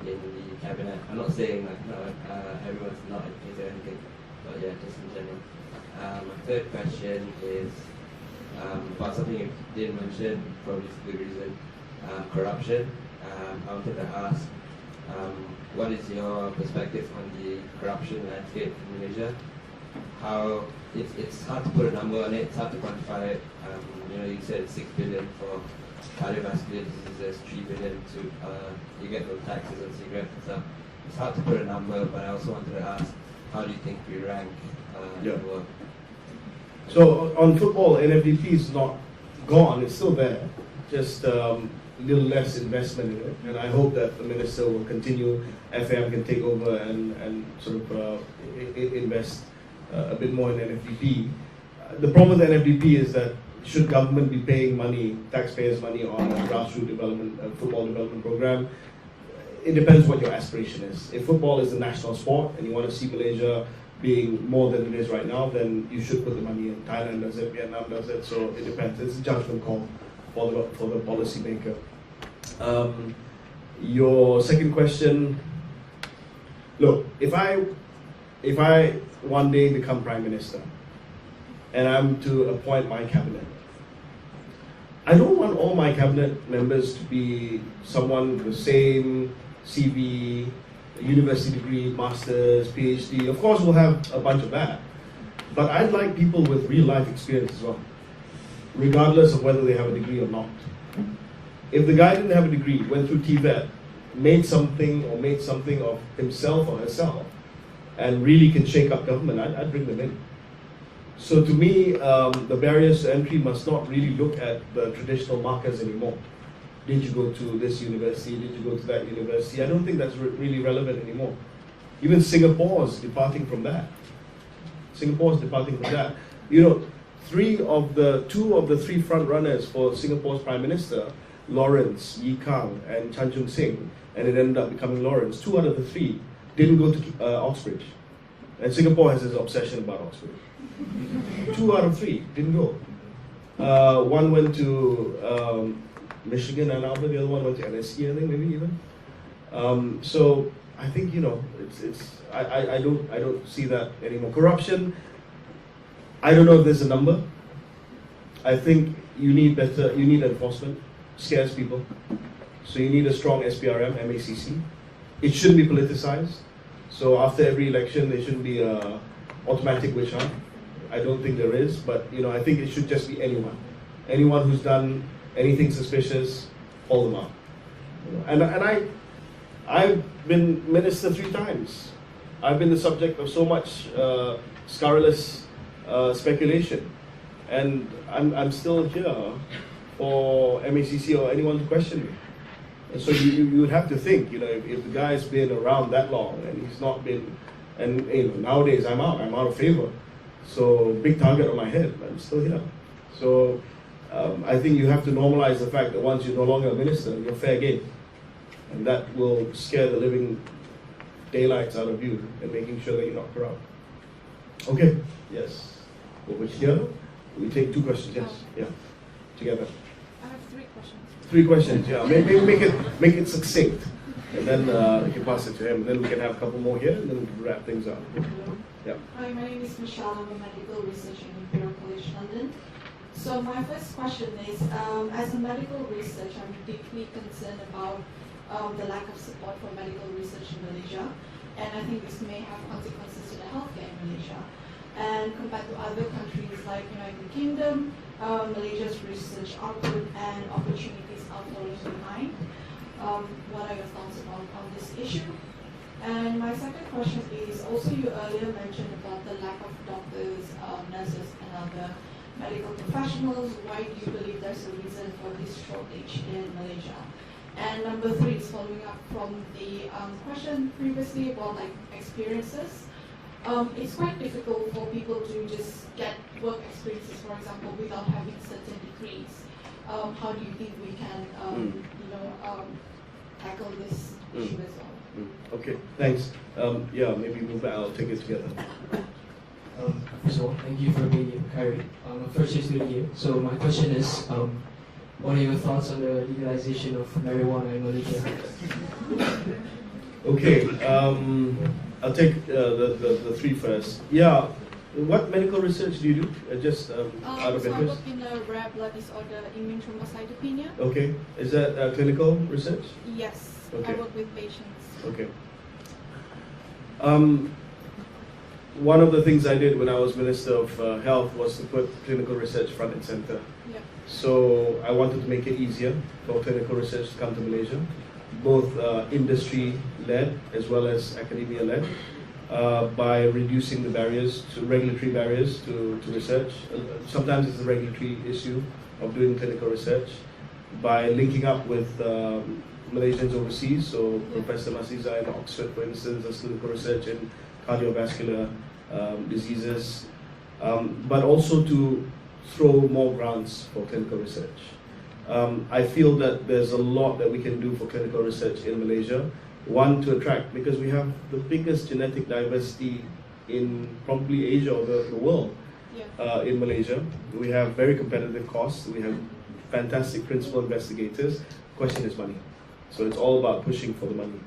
in the cabinet? I'm not saying everyone's not educated or anything, but yeah, just in general. My third question is about something you didn't mention, probably for good reason, corruption. I wanted to ask, what is your perspective on the corruption landscape in Malaysia? How it's hard to put a number on it, it's hard to quantify it. You said 6 billion for cardiovascular diseases, 3 billion to you get those taxes on cigarettes and stuff. It's hard to put a number, but I also wanted to ask, how do you think we rank in the world? So on football, NFDP is not gone, it's still there, just a little less investment in it, and I hope that the minister will continue, FAM can take over and sort of invest a bit more in NFDP. The problem with NFDP is that should government be paying money, taxpayers' money on a grassroots development, football development program, it depends what your aspiration is. If football is the national sport and you want to see Malaysia being more than it is right now, then you should put the money in. Thailand does it, Vietnam does it, so it depends. It's a judgment call for the policymaker. Your second question, look, if I one day become Prime Minister and I'm to appoint my cabinet, I don't want all my cabinet members to be someone with the same CV, a university degree, master's, PhD. Of course, we'll have a bunch of that. But I'd like people with real life experience as well, regardless of whether they have a degree or not. If the guy didn't have a degree, went through TVET, made something of himself or herself, and really can shake up government, I'd bring them in. So to me, the barriers to entry must not really look at the traditional markers anymore. Did you go to this university? Did you go to that university? I don't think that's really relevant anymore. Even Singapore is departing from that. You know, two of the three front runners for Singapore's Prime Minister, Lawrence, Yi Kang, and Chan Chun Sing, and it ended up becoming Lawrence. 2 out of the 3 didn't go to Oxbridge. And Singapore has this obsession about Oxford. 2 out of 3 didn't go. One went to Michigan and Albert, the other one went to LSE, I think, maybe even. So I think, you know, I don't see that anymore. Corruption, I don't know if there's a number. I think you need enforcement, scares people. So you need a strong SPRM, MACC. It shouldn't be politicized. So after every election, there shouldn't be a automatic witch hunt. I don't think there is, but you know, I think it should just be anyone. Anyone who's done anything suspicious, call them out. You know, I've been minister 3 times. I've been the subject of so much scurrilous speculation, and I'm still here for MACC or anyone to question me. And so you would have to think, you know, if the guy's been around that long and he's not been, and you know, nowadays I'm out of favor. So big target on my head, but I'm still here. So I think you have to normalize the fact that once you're no longer a minister, you're fair game. And that will scare the living daylights out of you and making sure that you're not corrupt. Okay, yes. Over here, we take 2 questions, yes, yeah, together. I have 3 questions. 3 questions, yeah. Maybe make it succinct, and then you can pass it to him. And then we can have a couple more here, and then we can wrap things up. Yeah. Hi, my name is Michelle. I'm a medical researcher in Imperial College London. So my first question is, as a medical researcher, I'm deeply concerned about the lack of support for medical research in Malaysia, and I think this may have consequences to the healthcare in Malaysia. And compared to other countries like United Kingdom, Malaysia's research output and opportunities are falling behind. What are your thoughts on this issue? And my second question is, also you earlier mentioned about the lack of doctors, nurses and other medical professionals. Why do you believe there's a reason for this shortage in Malaysia? And number 3 is following up from the question previously about like experiences. It's quite difficult for people to just get work experiences, for example, without having certain degrees. How do you think we can, tackle this issue as well? Okay, thanks. Yeah, maybe move that. I'll take it together. First of all, thank you for being here, Khairy. I'm a first year student here. So my question is, what are your thoughts on the legalization of marijuana in Malaysia? Okay, I'll take the 3 first. Yeah, what medical research do you do? Just out of so I interest? work in the rare blood disorder, immune thrombocytopenia. Okay, is that clinical research? Yes, Okay. I work with patients. Okay. One of the things I did when I was Minister of Health was to put clinical research front and center. Yeah. So I wanted to make it easier for clinical research to come to Malaysia, both industry-led as well as academia-led, by reducing the regulatory barriers to research. Sometimes it's a regulatory issue of doing clinical research, by linking up with Malaysians overseas. So Professor Masiza in Oxford, for instance, does clinical research in cardiovascular diseases, but also to throw more grants for clinical research. I feel that there's a lot that we can do for clinical research in Malaysia. One, to attract, because we have the biggest genetic diversity in probably Asia or the world. In Malaysia. We have very competitive costs. We have fantastic principal investigators. The question is money. So it's all about pushing for the money.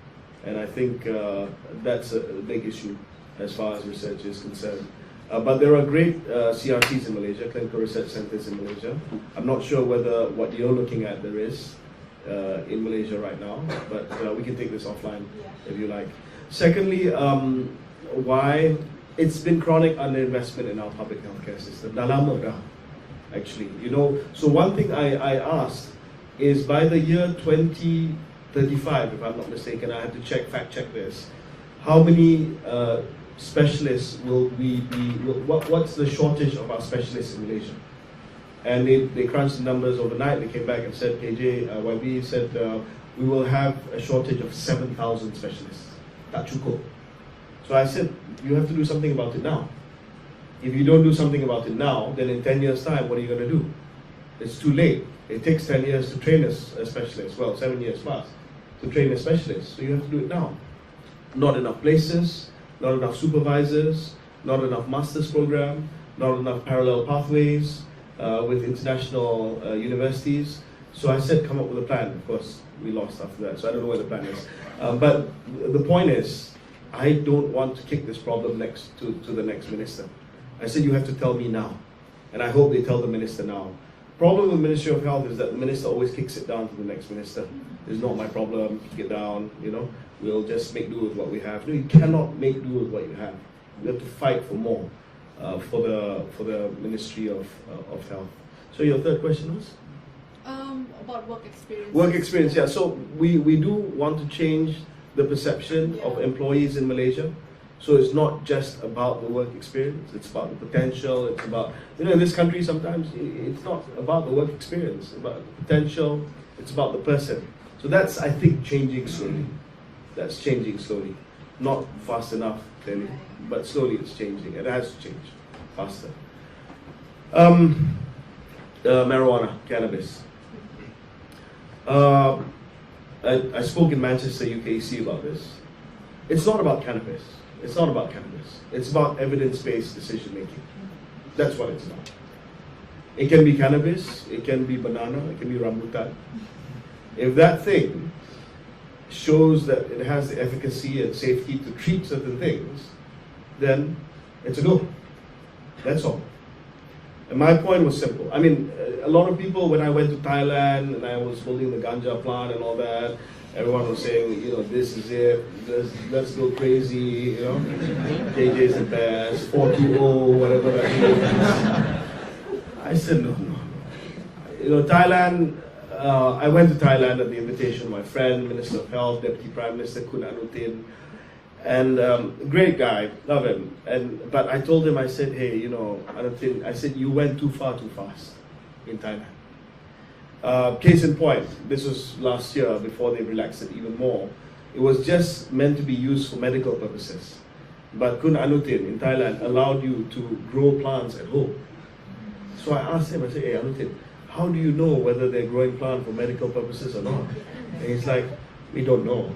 And I think that's a big issue as far as research is concerned. But there are great CRTs in Malaysia, clinical research centers in Malaysia. I'm not sure whether what you're looking at there is in Malaysia right now, but we can take this offline if you like. Secondly, why it's been chronic underinvestment in our public healthcare system. Dah lama dah, actually. You know, so one thing I asked is by the year 2035, if I'm not mistaken, I have to fact check this. How many specialists will we be? What's the shortage of our specialists in Malaysia? And they crunched the numbers overnight. They came back and said, KJ, YB said, we will have a shortage of 7,000 specialists. Tak cukup. So I said, you have to do something about it now. If you don't do something about it now, then in 10 years' time, what are you going to do? It's too late. It takes 10 years to train a specialist. Well, 7 years plus to train a specialist. So you have to do it now. Not enough places, not enough supervisors, not enough master's program, not enough parallel pathways with international universities. So I said, come up with a plan. Of course, we lost after that, so I don't know what the plan is. But the point is, I don't want to kick this problem to the next minister. I said, you have to tell me now. And I hope they tell the minister now. Problem with Ministry of Health is that the minister always kicks it down to the next minister. It's not my problem, kick it down, you know. We'll just make do with what we have. No, you cannot make do with what you have. We have to fight for more for the Ministry of Health. So your third question was? About work experience. Work experience, yeah. So we do want to change the perception of employees in Malaysia. So it's not just about the work experience, it's about the potential, it's about, you know, in this country sometimes it's not about the work experience, it's about the potential, it's about the person. So that's, I think, changing slowly. That's changing slowly. Not fast enough, clearly, but slowly it's changing. It has to change faster. Marijuana, cannabis. I spoke in Manchester, UKC about this. It's not about cannabis. It's not about cannabis. It's about evidence-based decision making. That's what it's about. It can be cannabis, it can be banana, it can be rambutan. If that thing shows that it has the efficacy and safety to treat certain things, then it's a go. That's all. And my point was simple. I mean, a lot of people, when I went to Thailand and I was holding the ganja plant and all that, everyone was saying, you know, this is it, let's go crazy, you know, KJ's the best, 420, whatever that is. I said, no. You know, Thailand, I went to Thailand at the invitation of my friend, Minister of Health, Deputy Prime Minister Khun Anutin, and great guy, love him. But I told him, I said, hey, you know, Anutin, I said, you went too far too fast in Thailand. Case in point, this was last year before they relaxed it even more. It was just meant to be used for medical purposes. But Khun Anutin in Thailand allowed you to grow plants at home. So I asked him, I said, hey Anutin, how do you know whether they're growing plants for medical purposes or not? And he's like, we don't know.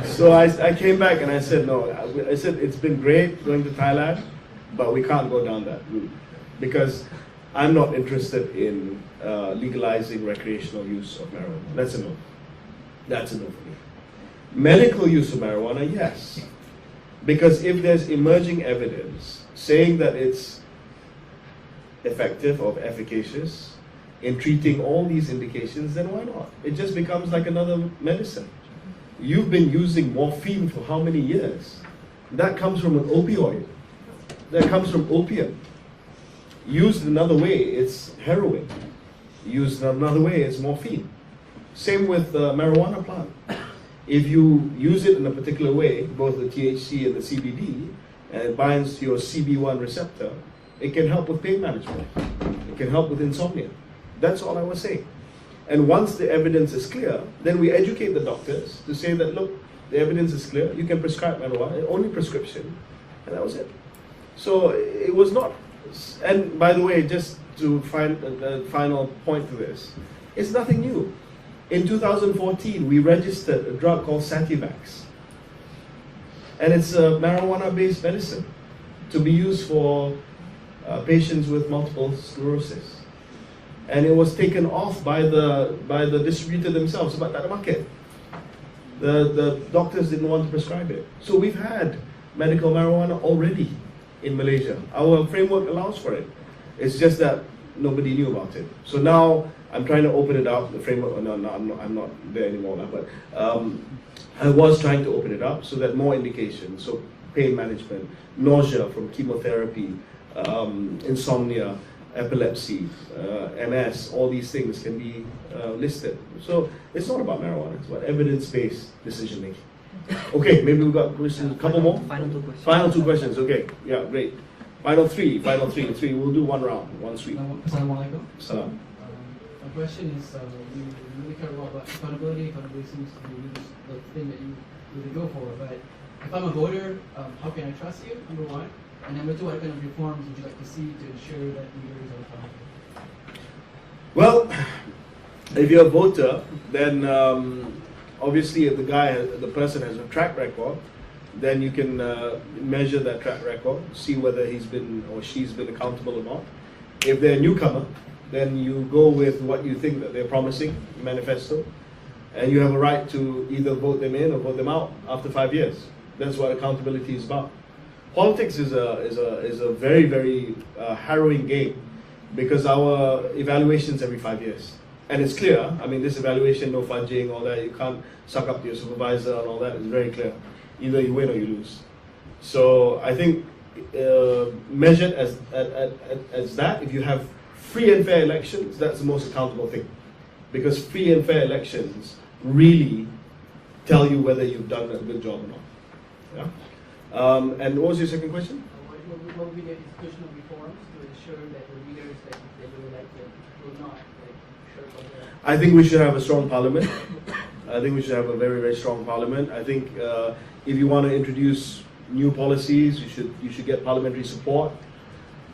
So I came back and I said, no, I said, it's been great going to Thailand, but we can't go down that route. Because I'm not interested in legalizing recreational use of marijuana. That's a no. That's a no for me. Medical use of marijuana, yes. Because if there's emerging evidence saying that it's effective or efficacious in treating all these indications, then why not? It just becomes like another medicine. You've been using morphine for how many years? That comes from an opioid. That comes from opium. Used another way, it's heroin. Used another way, it's morphine. Same with the marijuana plant. If you use it in a particular way, both the THC and the CBD, and it binds to your CB1 receptor, it can help with pain management. It can help with insomnia. That's all I was saying. And once the evidence is clear, then we educate the doctors to say that, look, the evidence is clear, you can prescribe marijuana, only prescription, and that was it. So it was not. And by the way, just to find the final point to this, it's nothing new. In 2014, we registered a drug called setbacks. And it's a marijuana-based medicine to be used for patients with multiple sclerosis. And it was taken off by the distributor themselves, but not the market. The doctors didn't want to prescribe it. So we've had medical marijuana already in Malaysia. Our framework allows for it. It's just that nobody knew about it. So now I'm trying to open it up, the framework. No, I'm not there anymore now, but I was trying to open it up so that more indications, so pain management, nausea from chemotherapy, insomnia, epilepsy, MS, all these things can be listed. So it's not about marijuana, it's about evidence-based decision making. Okay, maybe we've got questions, a couple more? Final 2 questions. Final 2 questions, okay. Yeah, great. Final three. We'll do one round, one sweep. Assalamualaikum. Salam. My question is, you really care a lot about accountability. Accountability seems to be the thing that you really go for. But if I'm a voter, how can I trust you, number one? And number two, what kind of reforms would you like to see to ensure that leaders are accountable? Well, if you're a voter, then obviously if the person has a track record, then you can measure that track record, see whether he's been or she's been accountable or not. If they're a newcomer, then you go with what you think that they're promising, manifesto, and you have a right to either vote them in or vote them out after 5 years. That's what accountability is about. Politics is a very, very harrowing game because our evaluation's every 5 years. And it's clear, I mean, this evaluation, no fudging, all that, you can't suck up to your supervisor and all that, it's very clear. Either you win or you lose. So I think measured as that, if you have free and fair elections, that's the most accountable thing. Because free and fair elections really tell you whether you've done a good job or not. Yeah? And what was your second question? What would be the institutional reforms to ensure that the leaders that you elected will not shirk on their... I think we should have a strong parliament. I think we should have a very, very strong parliament. I think if you want to introduce new policies, you should get parliamentary support.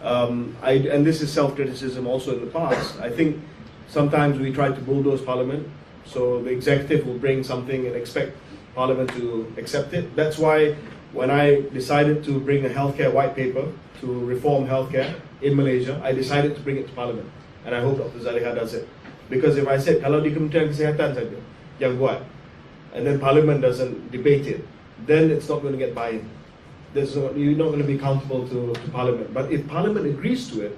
And this is self-criticism also in the past. I think sometimes we try to bulldoze parliament, so the executive will bring something and expect parliament to accept it. That's why when I decided to bring a healthcare white paper to reform healthcare in Malaysia, I decided to bring it to parliament. And I hope Dr. Zaliha does it. Because if I said, kalau di Kementerian Kesihatan saja yang buat, and then parliament doesn't debate it, then it's not going to get buy-in. You're not going to be accountable to parliament. But if parliament agrees to it,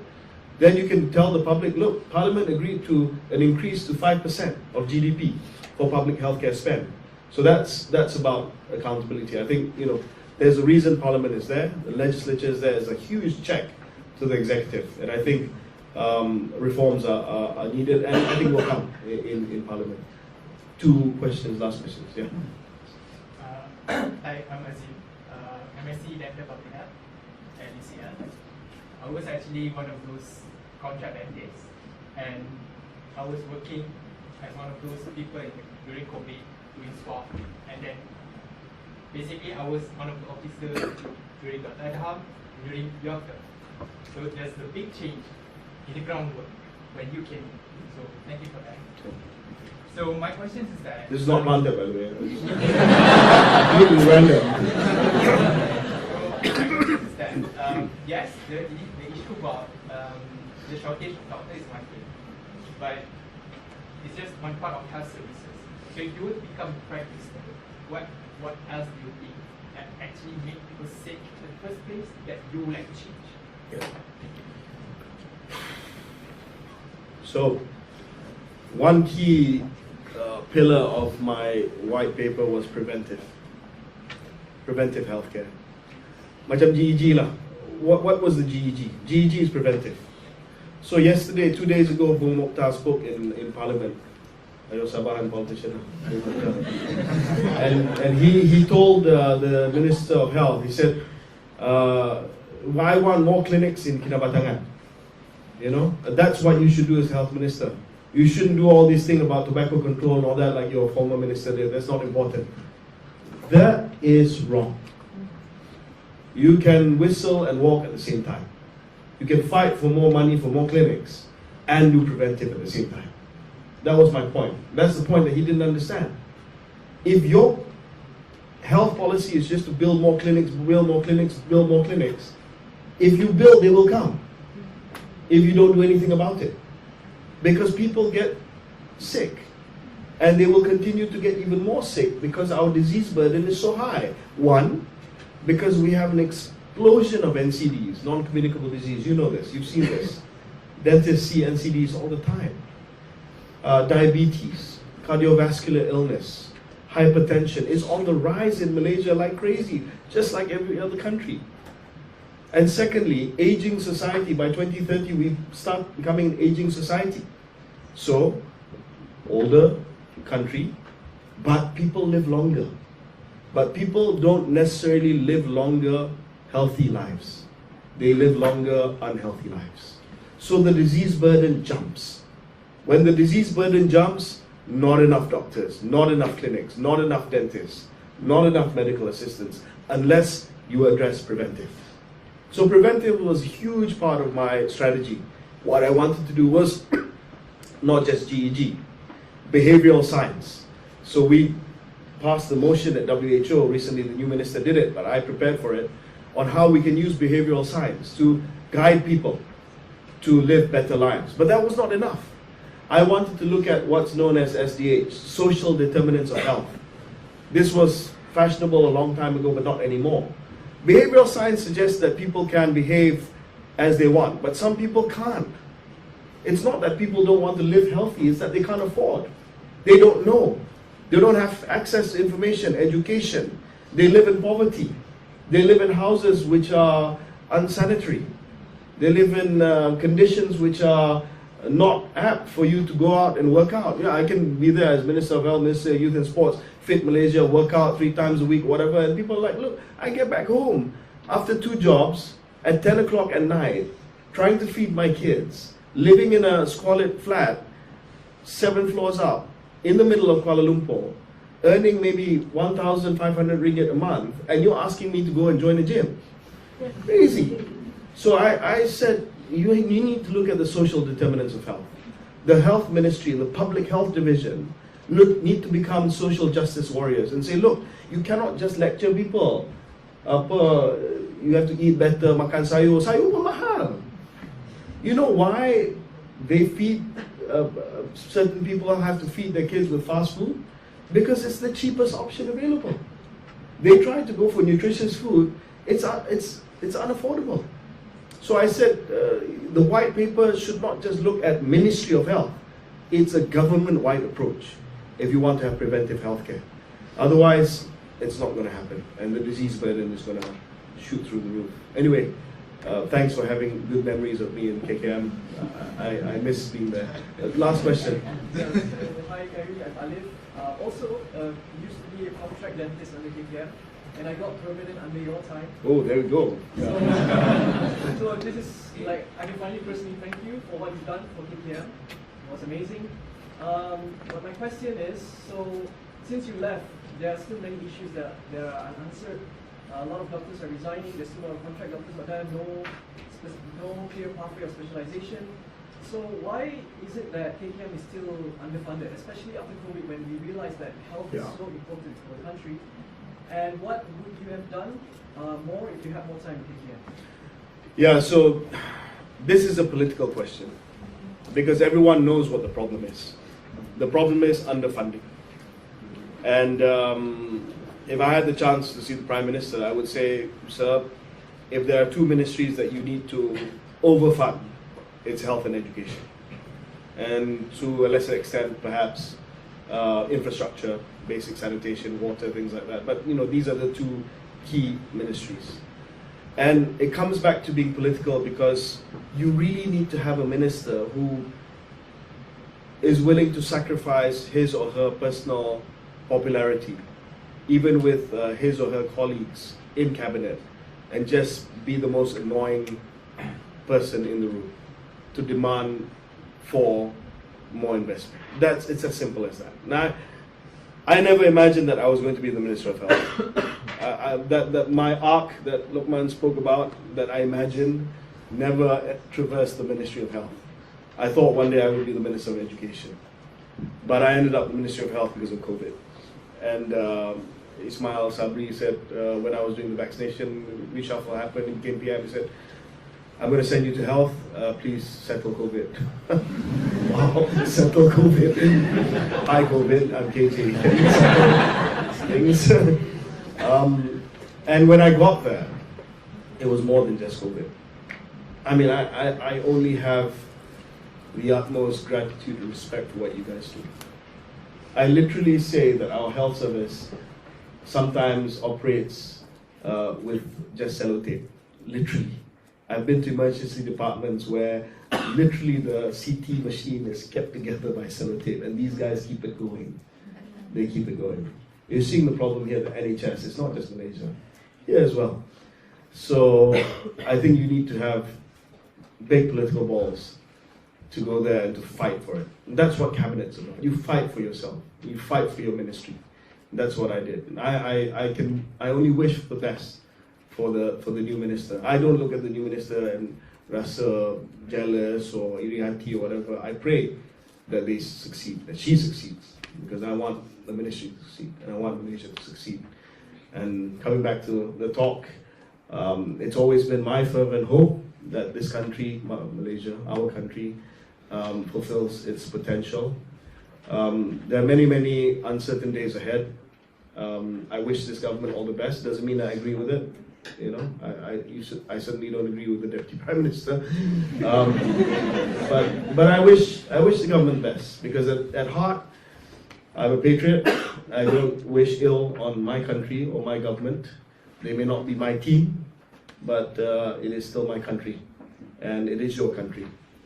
then you can tell the public, look, parliament agreed to an increase to 5% of GDP for public healthcare spend. So that's about accountability. I think, there's a reason parliament is there, the legislature is there, as a huge check to the executive. And I think reforms are needed, and I think will come in parliament. 2 questions, last questions, yeah. Hi, I'm Azim, MSc Dental Public Health at UCL. I was actually one of those contract dentists, and I was working as one of those people during COVID doing swab, and then basically I was one of the officers during Dr. Adham, during your term. So there's the big change in the groundwork when you came in. So thank you for that. So my question is that... This is not random, by the way. This is random. Yes, the issue about the shortage of doctors is one thing, but it's just one part of health services. So if you were to become a practitioner, what else do you think that actually make people sick in the first place that you would like to change? Yeah. So, one key pillar of my white paper was preventive healthcare. Macam GEG lah. What was the GEG? GEG is preventive. So yesterday, 2 days ago, Bung Mokhtar spoke in Parliament. Ayo Sabahan politician. and he told the Minister of Health, he said, why want more clinics in Kinabatangan? That's what you should do as Health Minister. You shouldn't do all these things about tobacco control and all that like your former minister did. That's not important. That is wrong. You can whistle and walk at the same time. You can fight for more money, for more clinics, and do preventive at the same time. That was my point. That's the point that he didn't understand. If your health policy is just to build more clinics, build more clinics, build more clinics, if you build, they will come. If you don't do anything about it. Because people get sick. And they will continue to get even more sick because our disease burden is so high. One, because we have an explosion of NCDs, non-communicable disease. You know this, you've seen this. Dentists see NCDs all the time. diabetes, cardiovascular illness, hypertension is on the rise in Malaysia like crazy, just like every other country. And secondly, aging society. By 2030, we start becoming an aging society. So, older country, but people live longer. But people don't necessarily live longer healthy lives. They live longer unhealthy lives. So the disease burden jumps. When the disease burden jumps, not enough doctors, not enough clinics, not enough dentists, not enough medical assistants, unless you address preventive. So preventive was a huge part of my strategy. What I wanted to do was not just GEG, behavioral science. So we passed the motion at WHO, recently the new minister did it, but I prepared for it, on how we can use behavioral science to guide people to live better lives. But that was not enough. I wanted to look at what's known as SDH, social determinants of health. This was fashionable a long time ago, but not anymore. Behavioral science suggests that people can behave as they want, but some people can't. It's not that people don't want to live healthy, it's that they can't afford. They don't know. They don't have access to information, education. They live in poverty. They live in houses which are unsanitary. They live in conditions which are not apt for you to go out and work out. Yeah, I can be there as Minister of Health, Minister of Youth and Sports, Fit Malaysia, work out 3 times a week, whatever, and people are like, look, I get back home after 2 jobs at 10 o'clock at night, trying to feed my kids, living in a squalid flat, 7 floors up, in the middle of Kuala Lumpur, earning maybe 1,500 ringgit a month, and you're asking me to go and join a gym. Crazy. So I said, you need to look at the social determinants of health. The health ministry, the public health division, need to become social justice warriors and say, look, you cannot just lecture people. You have to eat better, makan sayur. Sayur pun mahal. You know why they feed, certain people have to feed their kids with fast food? Because it's the cheapest option available. They try to go for nutritious food, it's unaffordable. So I said, the white paper should not just look at Ministry of Health. It's a government-wide approach if you want to have preventive healthcare. Otherwise, it's not going to happen, and the disease burden is going to shoot through the roof. Anyway, thanks for having good memories of me in KKM. I miss being there. Last question. Hi, Khairy, I'm Alif. Also, used to be a contract dentist under KKM. And I got permanent under your time. Oh, there we go. So this is like, I can finally personally thank you for what you've done for KKM. It was amazing. But my question is, so since you left, there are still many issues that are unanswered. A lot of doctors are resigning, there's still a lot of contract doctors, but there are no clear pathway of specialization. So why is it that KKM is still underfunded, especially after COVID, when we realized that health is so important for the country? And what would you have done more if you had more time in KKM? Yeah, so this is a political question because everyone knows what the problem is. The problem is underfunding. And if I had the chance to see the Prime Minister, I would say, sir, if there are 2 ministries that you need to overfund, it's health and education. And to a lesser extent, perhaps, infrastructure, basic sanitation, water, things like that. But these are the 2 key ministries. And it comes back to being political because you really need to have a minister who is willing to sacrifice his or her personal popularity, even with his or her colleagues in cabinet, and just be the most annoying person in the room to demand for more investment. It's as simple as that. Now, I never imagined that I was going to be the Minister of Health. That my arc that Luqman spoke about, that I imagined, never traversed the Ministry of Health. I thought one day I would be the Minister of Education. But I ended up the Ministry of Health because of COVID. And Ismail Sabri said, when I was doing the vaccination, reshuffle happened, he became PM, he said, I'm going to send you to health, please settle COVID. Wow, settle COVID. Hi COVID, I'm KT. Things. And when I got there, it was more than just COVID. I mean, I only have the utmost gratitude and respect for what you guys do. I literally say that our health service sometimes operates with just sellotape, literally. I've been to emergency departments where literally the CT machine is kept together by sellotape, and these guys keep it going. They keep it going. You're seeing the problem here at the NHS. It's not just Malaysia, here as well. So I think you need to have big political balls to go there and to fight for it. And that's what cabinet's about. You fight for yourself. You fight for your ministry. That's what I did. I only wish for the best for the new minister. I don't look at the new minister and rasa jealous or iri hati or whatever. I pray that they succeed, that she succeeds, because I want the ministry to succeed and I want Malaysia to succeed. And coming back to the talk, it's always been my fervent hope that this country, Malaysia, our country, fulfills its potential. There are many, many uncertain days ahead. I wish this government all the best. Doesn't mean I agree with it. You know, I certainly don't agree with the Deputy Prime Minister. But I wish the government best, because at heart, I'm a patriot. I don't wish ill on my country or my government. They may not be my team, but it is still my country, and it is your country.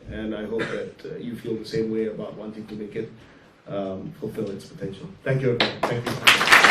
And I hope that you feel the same way about wanting to make it fulfill its potential. Thank you, everyone. Thank you.